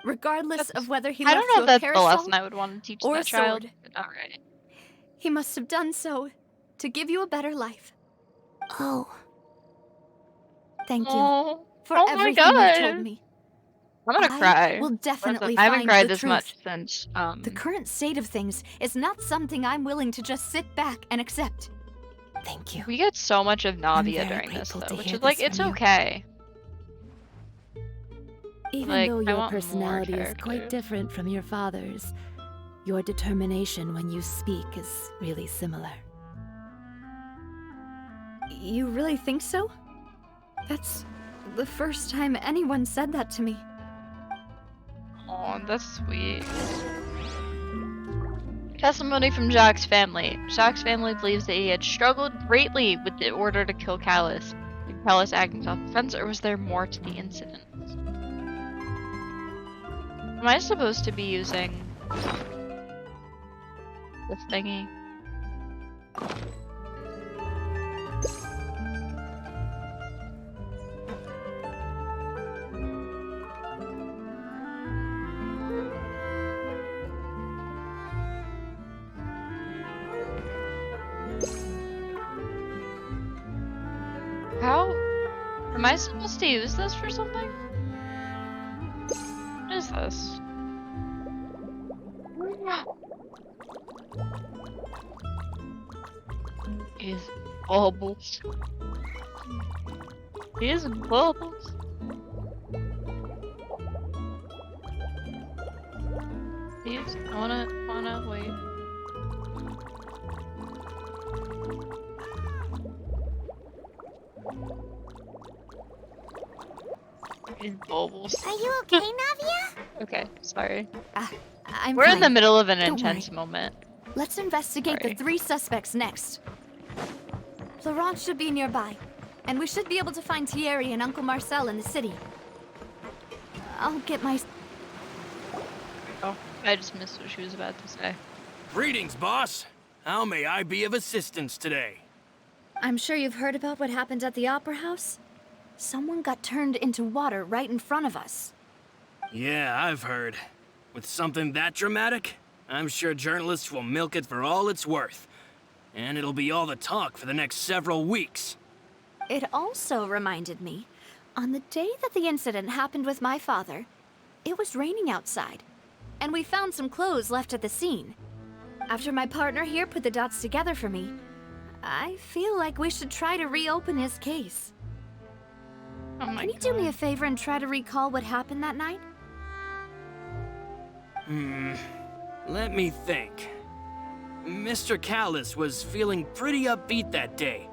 Regardless of whether he I left don't know you if a that's the parasol lesson I would want to teach or a that child. sword. But alright. He must have done so to give you a better life. Oh, Thank you Oh, for oh my everything god. you've told me. I'm gonna I cry. will definitely I haven't find cried the this truth. much since The current state of things is not something I'm willing to just sit back and accept. Thank you. we get so much of Navia very during this grateful though, to which hear is like this it's from you. okay. Even Like, though I your want more personality is quite characters. different from your father's, your determination when you speak is really similar. You really think so? That's the first time anyone said that to me. Oh, that's sweet. Testimony from Jacques' family. Jacques' family believes that he had struggled greatly with the order to kill Callus. Did Callus act in self-defense, or was there more to the incident? Am I supposed to be using this thingy? How? Am I supposed to use this for something? What is this? Is bubbles. Is bubbles. Yes, I wanna wait. Is bubbles. Are you okay, Navia? Okay, sorry. I'm We're in the fine. middle of an Don't intense worry. moment. Let's investigate Sorry. the 3 suspects next. Florent should be nearby, and we should be able to find Thierry and Uncle Marcel in the city. I'll get my... Oh, I just missed what she was about to say. Greetings, boss. How may I be of assistance today? I'm sure you've heard about what happened at the Opera House? Someone got turned into water right in front of us. Yeah, I've heard. With something that dramatic, I'm sure journalists will milk it for all it's worth. And it'll be all the talk for the next several weeks. It also reminded me, on the day that the incident happened with my father, it was raining outside, and we found some clothes left at the scene. After my partner here put the dots together for me, I feel like we should try to reopen his case. Oh my Can you do me a favor and try to recall what happened that night? Let me think. Mr. Callus was feeling pretty upbeat that day.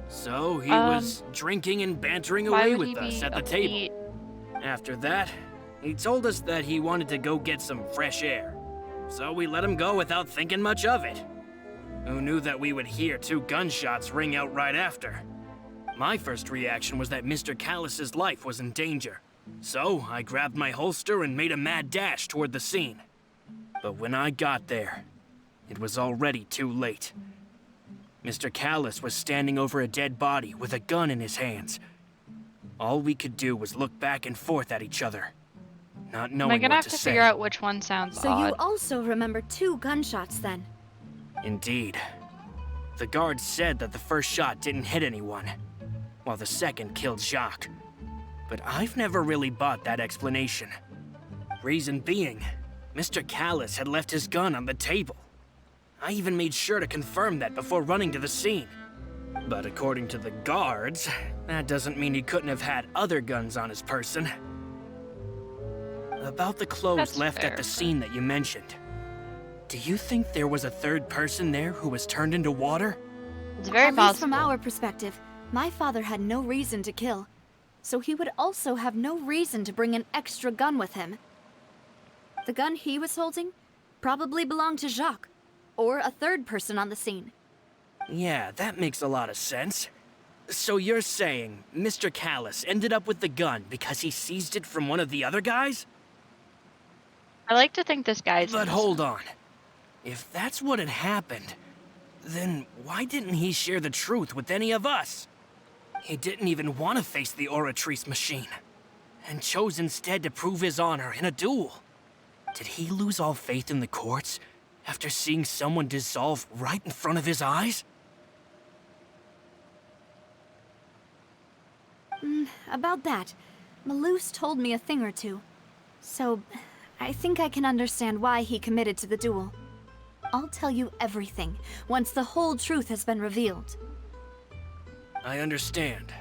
So he was drinking and bantering why away would with he us be at the upbeat? table. After that, he told us that he wanted to go get some fresh air. So we let him go without thinking much of it. Who knew that we would hear 2 gunshots ring out right after? My first reaction was that Mr. Callus's life was in danger. So I grabbed my holster and made a mad dash toward the scene. But when I got there, it was already too late. Mr. Callus was standing over a dead body with a gun in his hands. All we could do was look back and forth at each other, not Am I knowing gonna what have to to say. figure out which one sounds So odd? you also remember 2 gunshots then? Indeed. The guards said that the first shot didn't hit anyone, while the second killed Jacques. But I've never really bought that explanation. Reason being, Mr. Callus had left his gun on the table. I even made sure to confirm that before running to the scene. But according to the guards, that doesn't mean he couldn't have had other guns on his person. About the clothes That's left fair. at the scene that you mentioned. Do you think there was a third person there who was turned into water? It's very At least possible. from our perspective, my father had no reason to kill. So he would also have no reason to bring an extra gun with him. The gun he was holding probably belonged to Jacques, or a third person on the scene. Yeah, that makes a lot of sense. So you're saying Mr. Callus ended up with the gun because he seized it from one of the other guys? I like to think this guy's. But hold on. If that's what had happened, then why didn't he share the truth with any of us? He didn't even want to face the Oratrice machine, and chose instead to prove his honor in a duel. Did he lose all faith in the courts after seeing someone dissolve right in front of his eyes? About that, Malus told me a thing or two. So, I think I can understand why he committed to the duel. I'll tell you everything once the whole truth has been revealed. I understand.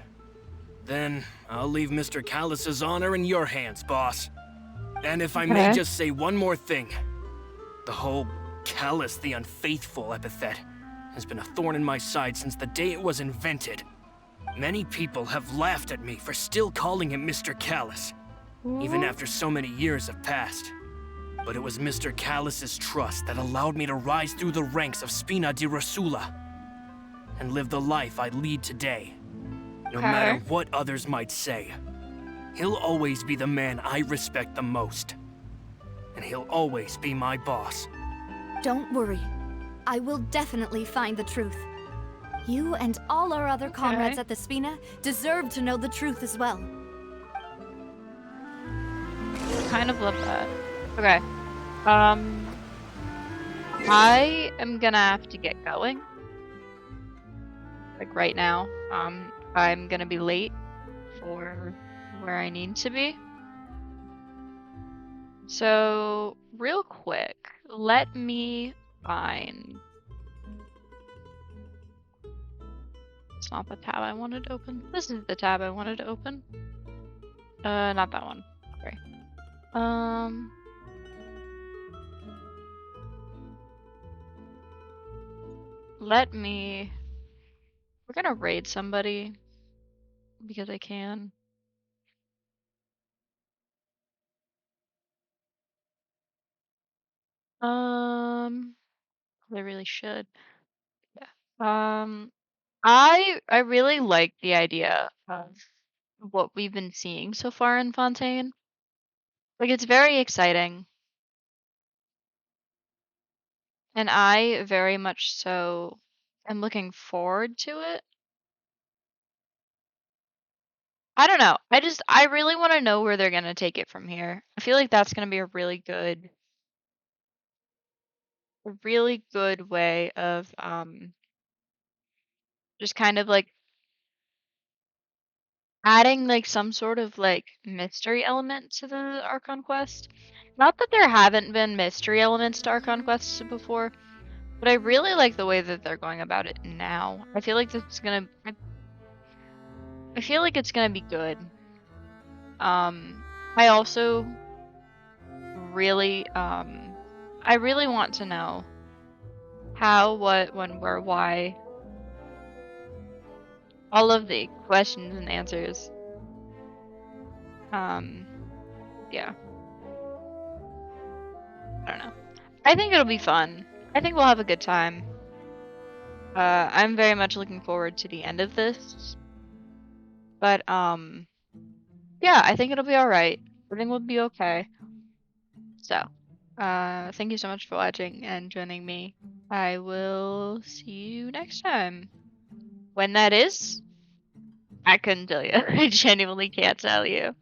Then I'll leave Mr. Callus's honor in your hands, boss. And if I may Okay. just say one more thing. The whole Callus the Unfaithful epithet has been a thorn in my side since the day it was invented. Many people have laughed at me for still calling him Mr. Callus, even after so many years have passed. But it was Mr. Callus's trust that allowed me to rise through the ranks of Spina di Rosula and live the life I lead today. No matter what others might say, he'll always be the man I respect the most. And he'll always be my boss. Don't worry. I will definitely find the truth. You and all our other comrades at the Spina deserve to know the truth as well. Kind of love that. Okay. I am gonna have to get going. Like right now. I'm gonna be late for where I need to be. So, real quick, let me find... It's not the tab I wanted to open. This is the tab I wanted to open. Not that one. Sorry. Let me... We're gonna raid somebody because I can. I really should. Yeah. I really like the idea of what we've been seeing so far in Fontaine. Like it's very exciting. And I very much so am looking forward to it. I don't know. I really want to know where they're going to take it from here. I feel like that's going to be a really good way of just kind of like adding like some sort of like mystery element to the Archon quest. Not that there haven't been mystery elements to Archon quests before, but I really like the way that they're going about it now. I feel like I feel like it's gonna be good. I also really I really want to know how, what, when, where, why, all of the questions and answers. Yeah. I don't know. I think it'll be fun. I think we'll have a good time. I'm very much looking forward to the end of this. But, yeah, I think it'll be alright. I think we'll be okay. So, thank you so much for watching and joining me. I will see you next time. When that is, I couldn't tell you. I genuinely can't tell you.